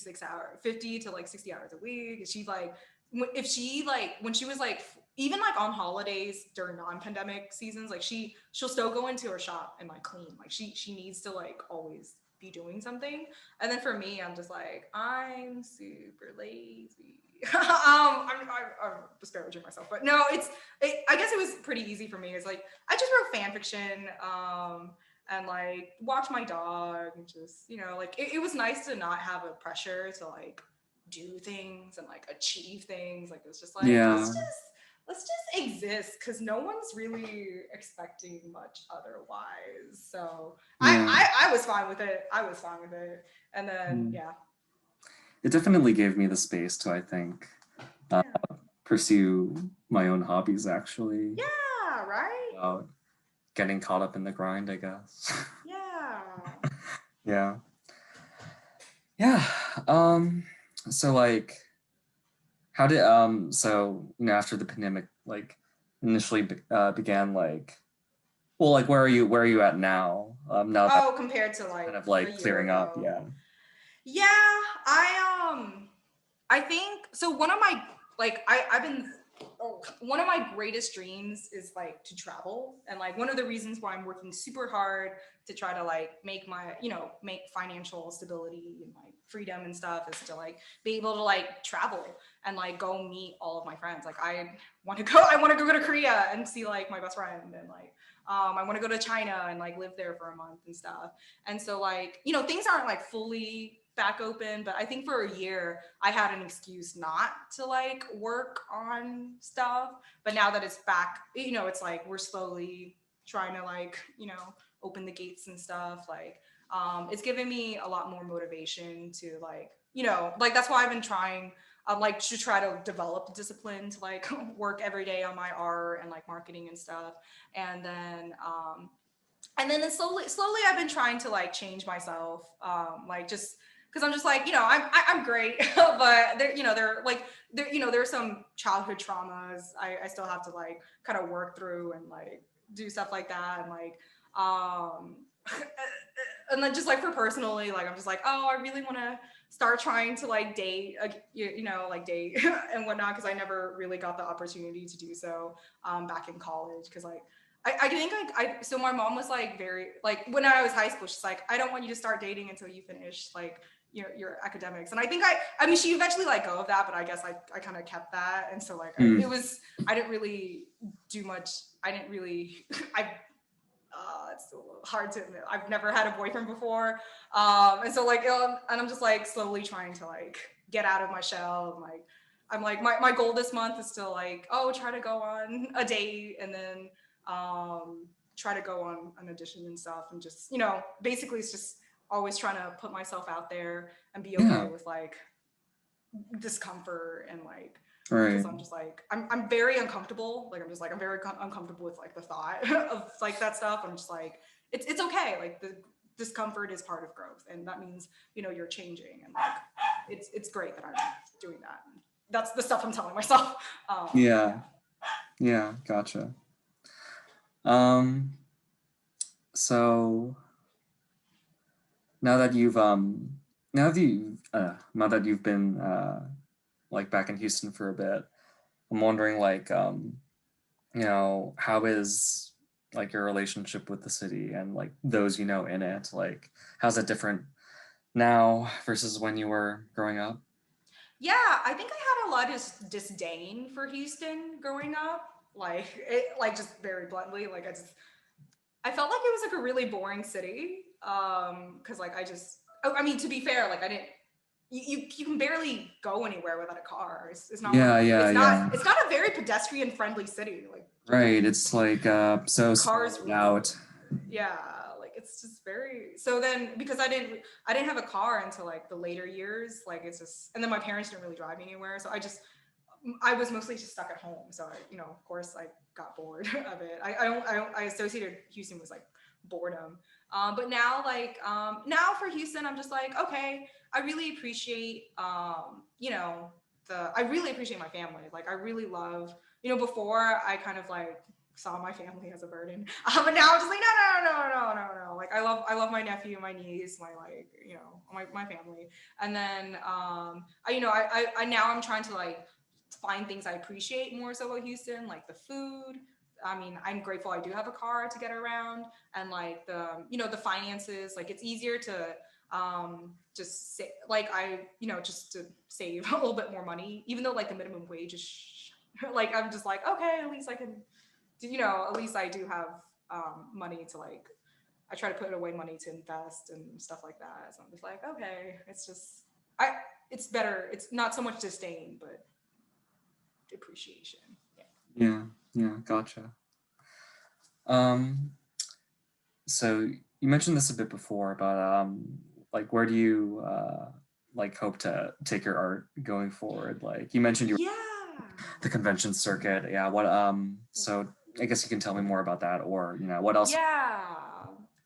to like 60 hours a week. And she like, if she like, when she was like, even like on holidays during non-pandemic seasons, like she'll still go into her shop and like clean. Like she needs to like always be doing something. And then for me, I'm just like, I'm super lazy. I'm disparaging myself, but no, I guess it was pretty easy for me. It's like I just wrote fan fiction, and like watch my dog, and just, you know, like it was nice to not have a pressure to like do things and like achieve things. Like it was just like, let's just exist, because no one's really expecting much otherwise. So I was fine with it. And then it definitely gave me the space to, I think, pursue my own hobbies, actually. Yeah, right? Without getting caught up in the grind, I guess. Yeah. Yeah. So like, how did so, you know, after the pandemic like initially began, like, well, like where are you at now? Now that Compared to like kind of like clearing up, Yeah, I think so. One of my one of my greatest dreams is like to travel, and like one of the reasons why I'm working super hard to try to like make my, you know, make financial stability and like freedom and stuff is to like be able to like travel and like go meet all of my friends. Like I want to go to Korea and see like my best friend, and like I want to go to China and like live there for a month and stuff. And so like, you know, things aren't like fully back open, but I think for a year I had an excuse not to like work on stuff. But now that it's back, you know, it's like we're slowly trying to like, you know, open the gates and stuff. Like it's given me a lot more motivation to like, you know, like that's why I've been trying like to try to develop the discipline to like work every day on my art and like marketing and stuff. And then slowly I've been trying to like change myself, like just because I'm just like, you know, I'm great, but there, you know, there's some childhood traumas I still have to like kind of work through and like do stuff like that, and like and then just like for personally, like I'm just like, oh, I really want to start trying to like date, you know, like date and whatnot, because I never really got the opportunity to do so back in college, because like I think like so my mom was like very like when I was high school, she's like, I don't want you to start dating until you finish like your academics. And I think I mean she eventually let go of that, but I guess I kind of kept that. And so like I didn't really do much. I didn't really it's a little hard to admit, I've never had a boyfriend before, and so like and I'm just like slowly trying to like get out of my shell, and like I'm like my goal this month is to like, oh, try to go on a date, and then try to go on an audition and stuff, and just, you know, basically it's just always trying to put myself out there and be okay with like discomfort, and like because I'm just like I'm very uncomfortable, like I'm just like I'm very uncomfortable with like the thought of like that stuff. I'm just like it's okay, like the discomfort is part of growth, and that means, you know, you're changing, and like it's great that I'm doing that. That's the stuff I'm telling myself. Yeah, gotcha. So now that you've been like back in Houston for a bit, I'm wondering like you know, how is like your relationship with the city and like those you know in it? Like how's it different now versus when you were growing up? Yeah, I think I had a lot of disdain for Houston growing up. Like just very bluntly, like I felt like it was like a really boring city. Because like I mean, to be fair, like I didn't. You can barely go anywhere without a car. It's not like it's not a very pedestrian friendly city. Like right, it's like so cars out. Yeah, like it's just very. So then because I didn't have a car until like the later years. Like it's just, and then my parents didn't really drive me anywhere, so I was mostly just stuck at home. So you know, of course, I got bored of it. I associated Houston with like boredom. But now, like now for Houston, I'm just like, okay, I really appreciate, you know, I really appreciate my family. Like I really love, you know, before I kind of like saw my family as a burden, but now I'm just like, no. Like I love my nephew, my niece, my like, you know, my family. And then I now I'm trying to like find things I appreciate more so about Houston, like the food. I mean, I'm grateful I do have a car to get around, and like the, you know, the finances, like it's easier to just say, like just to save a little bit more money, even though like the minimum wage is Like, I'm just like, okay, at least I can, at least I do have money to like, I try to put away money to invest and stuff like that. So I'm just like, okay, it's better. It's not so much disdain, but appreciation. Yeah, gotcha. So you mentioned this a bit before, but like, where do you like hope to take your art going forward? Like, you mentioned the convention circuit. Yeah, what so I guess you can tell me more about that, or what else? Yeah.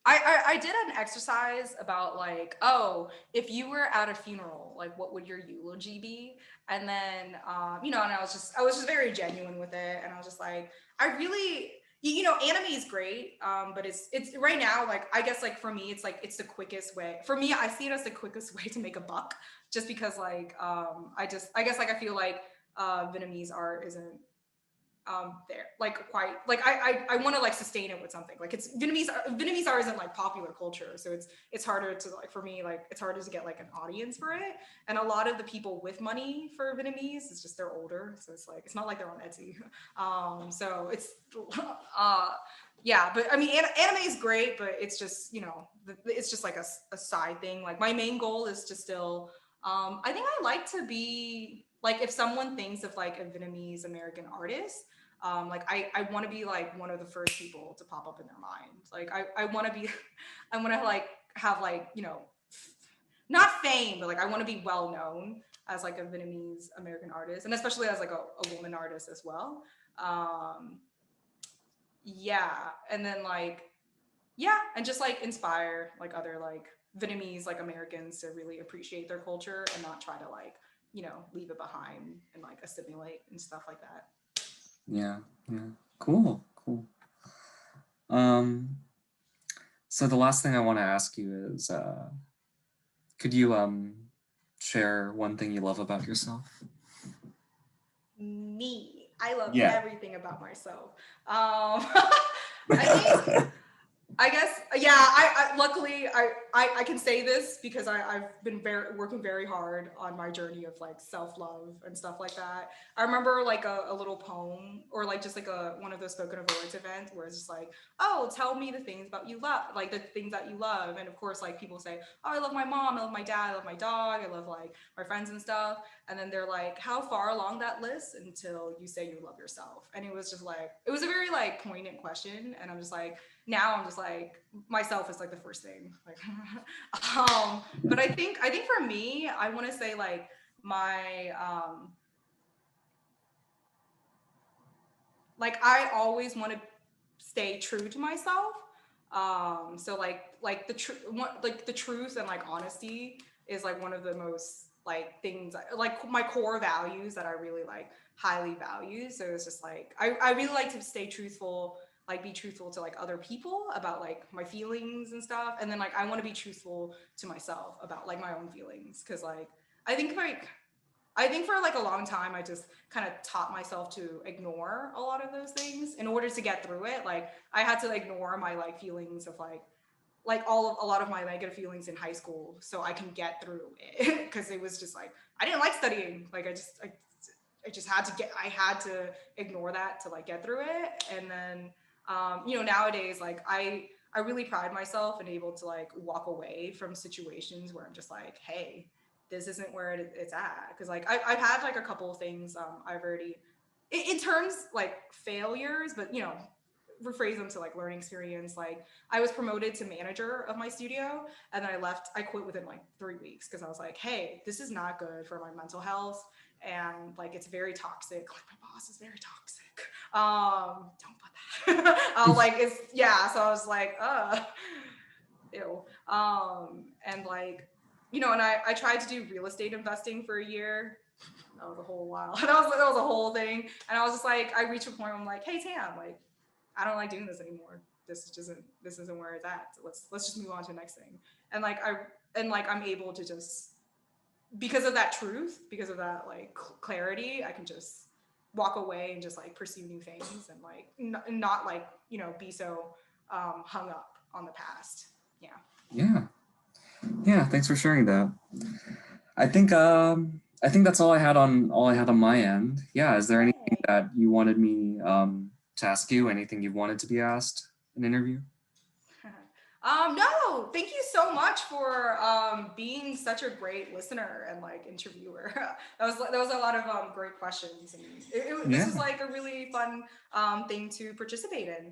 I did an exercise about like, oh, if you were at a funeral, like what would your eulogy be? And then and I was just very genuine with it, and I was just like, I really, anime is great, but it's right now, like, I guess, like, for me, it's like, it's the quickest way. For me, I see it as the quickest way to make a buck, just because, like, I guess, like, I feel like Vietnamese art isn't there, like, quite, like, I want to like sustain it with something. Like, it's Vietnamese art isn't like popular culture, so it's harder to, like, for me, like, it's harder to get like an audience for it. And a lot of the people with money for Vietnamese, it's just they're older, so it's like, it's not like they're on Etsy. So it's yeah, but I mean, anime is great, but it's just, it's just like a side thing. Like, my main goal is to still, I think I like to be like, if someone thinks of like a Vietnamese American artist, like, I want to be like one of the first people to pop up in their mind. Like, I want to be, I want to like have like, not fame, but like, I want to be well known as like a Vietnamese American artist, and especially as like a woman artist as well. Yeah, and then like, yeah, and just like inspire like other like Vietnamese like Americans to really appreciate their culture and not try to like, leave it behind and like assimilate and stuff like that. Yeah, cool. So the last thing I want to ask you is, could you share one thing you love about yourself? Me, I love Yeah. everything about myself. I guess, yeah, I luckily I can say this because I've been working very hard on my journey of like self-love and stuff like that. I remember like a little poem, or like just like one of those spoken of words events where it's just like, oh, tell me the things about you love, like the things that you love. And of course, like, people say, oh, I love my mom, I love my dad, I love my dog, I love like my friends and stuff. And then they're like, how far along that list until you say you love yourself? And it was just like, it was a very like poignant question. And I'm just like, now I'm just like, myself is like the first thing, like, but I think for me, I want to say like my like, I always want to stay true to myself. So like the truth and like honesty is like one of the most like things, like my core values that I really like highly value. So it's just like, I really like to stay truthful, like be truthful to like other people about like my feelings and stuff. And then like, I want to be truthful to myself about like my own feelings. Cause like, I think for like a long time, I just kind of taught myself to ignore a lot of those things in order to get through it. Like, I had to ignore my like feelings of like a lot of my negative feelings in high school so I can get through it. Cause it was just like, I didn't like studying. Like, I just had to ignore that to like get through it. And then, nowadays, like, I really pride myself in able to like walk away from situations where I'm just like, hey, this isn't where it's at. Because like, I've had like a couple of things I've already, in terms like failures, but rephrase them to like learning experience. Like, I was promoted to manager of my studio, and then I quit within like 3 weeks because I was like, hey, this is not good for my mental health, and like, it's very toxic. Like, my boss is very toxic. Don't put that. Like, it's, yeah. So I was like, ew. And like, and I tried to do real estate investing for a year. That was a whole while. That was a whole thing. And I was just like, I reached a point where I'm like, hey, Tam, like, I don't like doing this anymore. This isn't where it's at. So let's just move on to the next thing. And like, I'm able to just, because of that truth, because of that like clarity, I can just walk away and just like pursue new things, and like not like, be so hung up on the past. Yeah, thanks for sharing that. I think that's all I had on my end. Yeah, is there anything that you wanted me to ask you? Anything you wanted to be asked in an interview? No, thank you so much for being such a great listener and like interviewer. That was a lot of great questions, and this Yeah. was like a really fun thing to participate in.